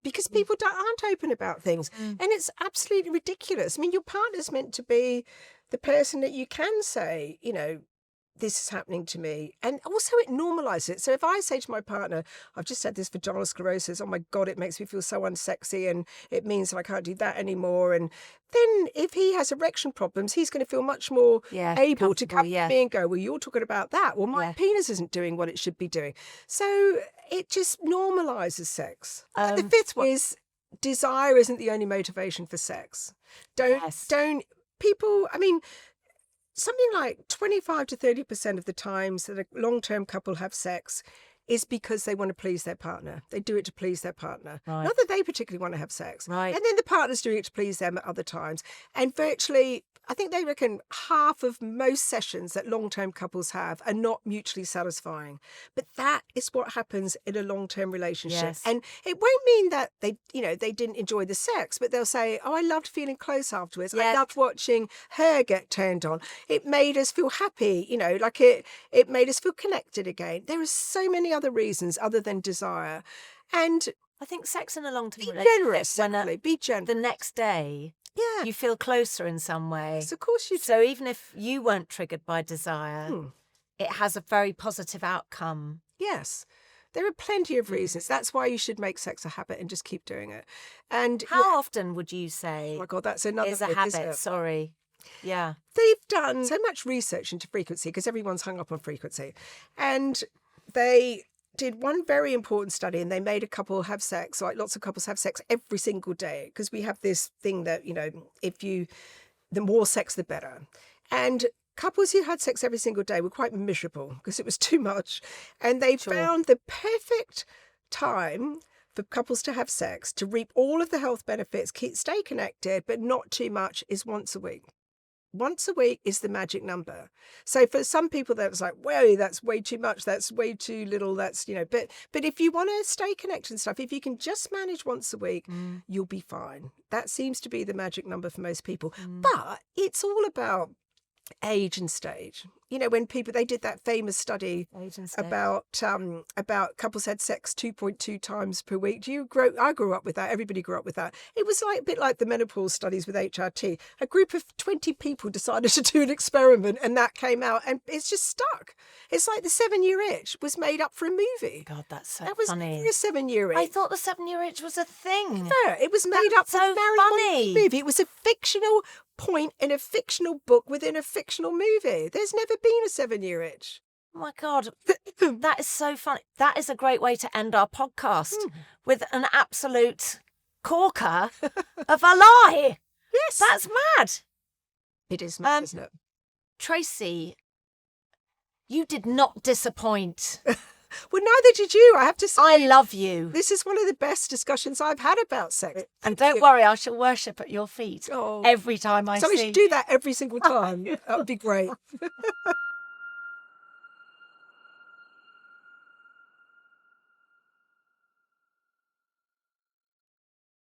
Because people aren't open about things. And it's absolutely ridiculous. I mean, your partner's meant to be the person that you can say, you know, this is happening to me. And also it normalises it. So if I say to my partner, I've just had this vaginal sclerosis, oh my God, it makes me feel so unsexy and it means that I can't do that anymore. And then if he has erection problems, he's going to feel much more able to come to me and go, well, you're talking about that. Well, my penis isn't doing what it should be doing. So it just normalises sex. The fifth one is desire isn't the only motivation for sex. People, I mean, something like 25 to 30% of the times that a long-term couple have sex is because they want to please their partner. They do it to please their partner. Right. Not that they particularly want to have sex. Right. And then the partner's doing it to please them at other times. And virtually, I think they reckon half of most sessions that long-term couples have are not mutually satisfying. But that is what happens in a long-term relationship. Yes. And it won't mean that they didn't enjoy the sex, but they'll say, oh, I loved feeling close afterwards. I Yes. loved watching her get turned on. It made us feel happy, like it made us feel connected again. There are so many other reasons other than desire. And I think sex in a long-term be relationship, generous, when Sally, be generous. the next day Yeah. you feel closer in some way. Yes, of course you do. So even if you weren't triggered by desire, Hmm. it has a very positive outcome. Yes. There are plenty of reasons. That's why you should make sex a habit and just keep doing it. And How often would you say oh my God, that's another is a bit, isn't habit? it? Sorry. Yeah. They've done so much research into frequency because everyone's hung up on frequency. And they did one very important study, and they made a couple have sex, like lots of couples have sex every single day, because we have this thing that, the more sex, the better. And couples who had sex every single day were quite miserable because it was too much. And they found the perfect time for couples to have sex, to reap all of the health benefits, stay connected, but not too much, is once a week. Once a week is the magic number. So for some people, that's like, whoa, that's way too much. That's way too little. That's, but if you want to stay connected and stuff, if you can just manage once a week, you'll be fine. That seems to be the magic number for most people. But it's all about age and stage. When they did that famous study about couples had sex 2.2 times per week. I grew up with that. Everybody grew up with that. It was like a bit like the menopause studies with HRT. A group of 20 people decided to do an experiment, and that came out, and it's just stuck. It's like the 7-year itch was made up for a movie. God, that's so That was funny. a 7-year itch. I thought the 7-year itch was a thing. Yeah, it was made up That's for so a Mary funny. Monroe movie. It was a fictional point in a fictional book within a fictional movie. There's never been a 7-year itch. Oh my God, that is so funny. That is a great way to end our podcast with an absolute corker of a lie. Yes. That's mad. It is mad, isn't it? Tracy, you did not disappoint. Well, neither did you, I have to say. I love you. This is one of the best discussions I've had about sex. And don't worry, I shall worship at your feet Oh. every time I So see we should do that every single time. That would be great.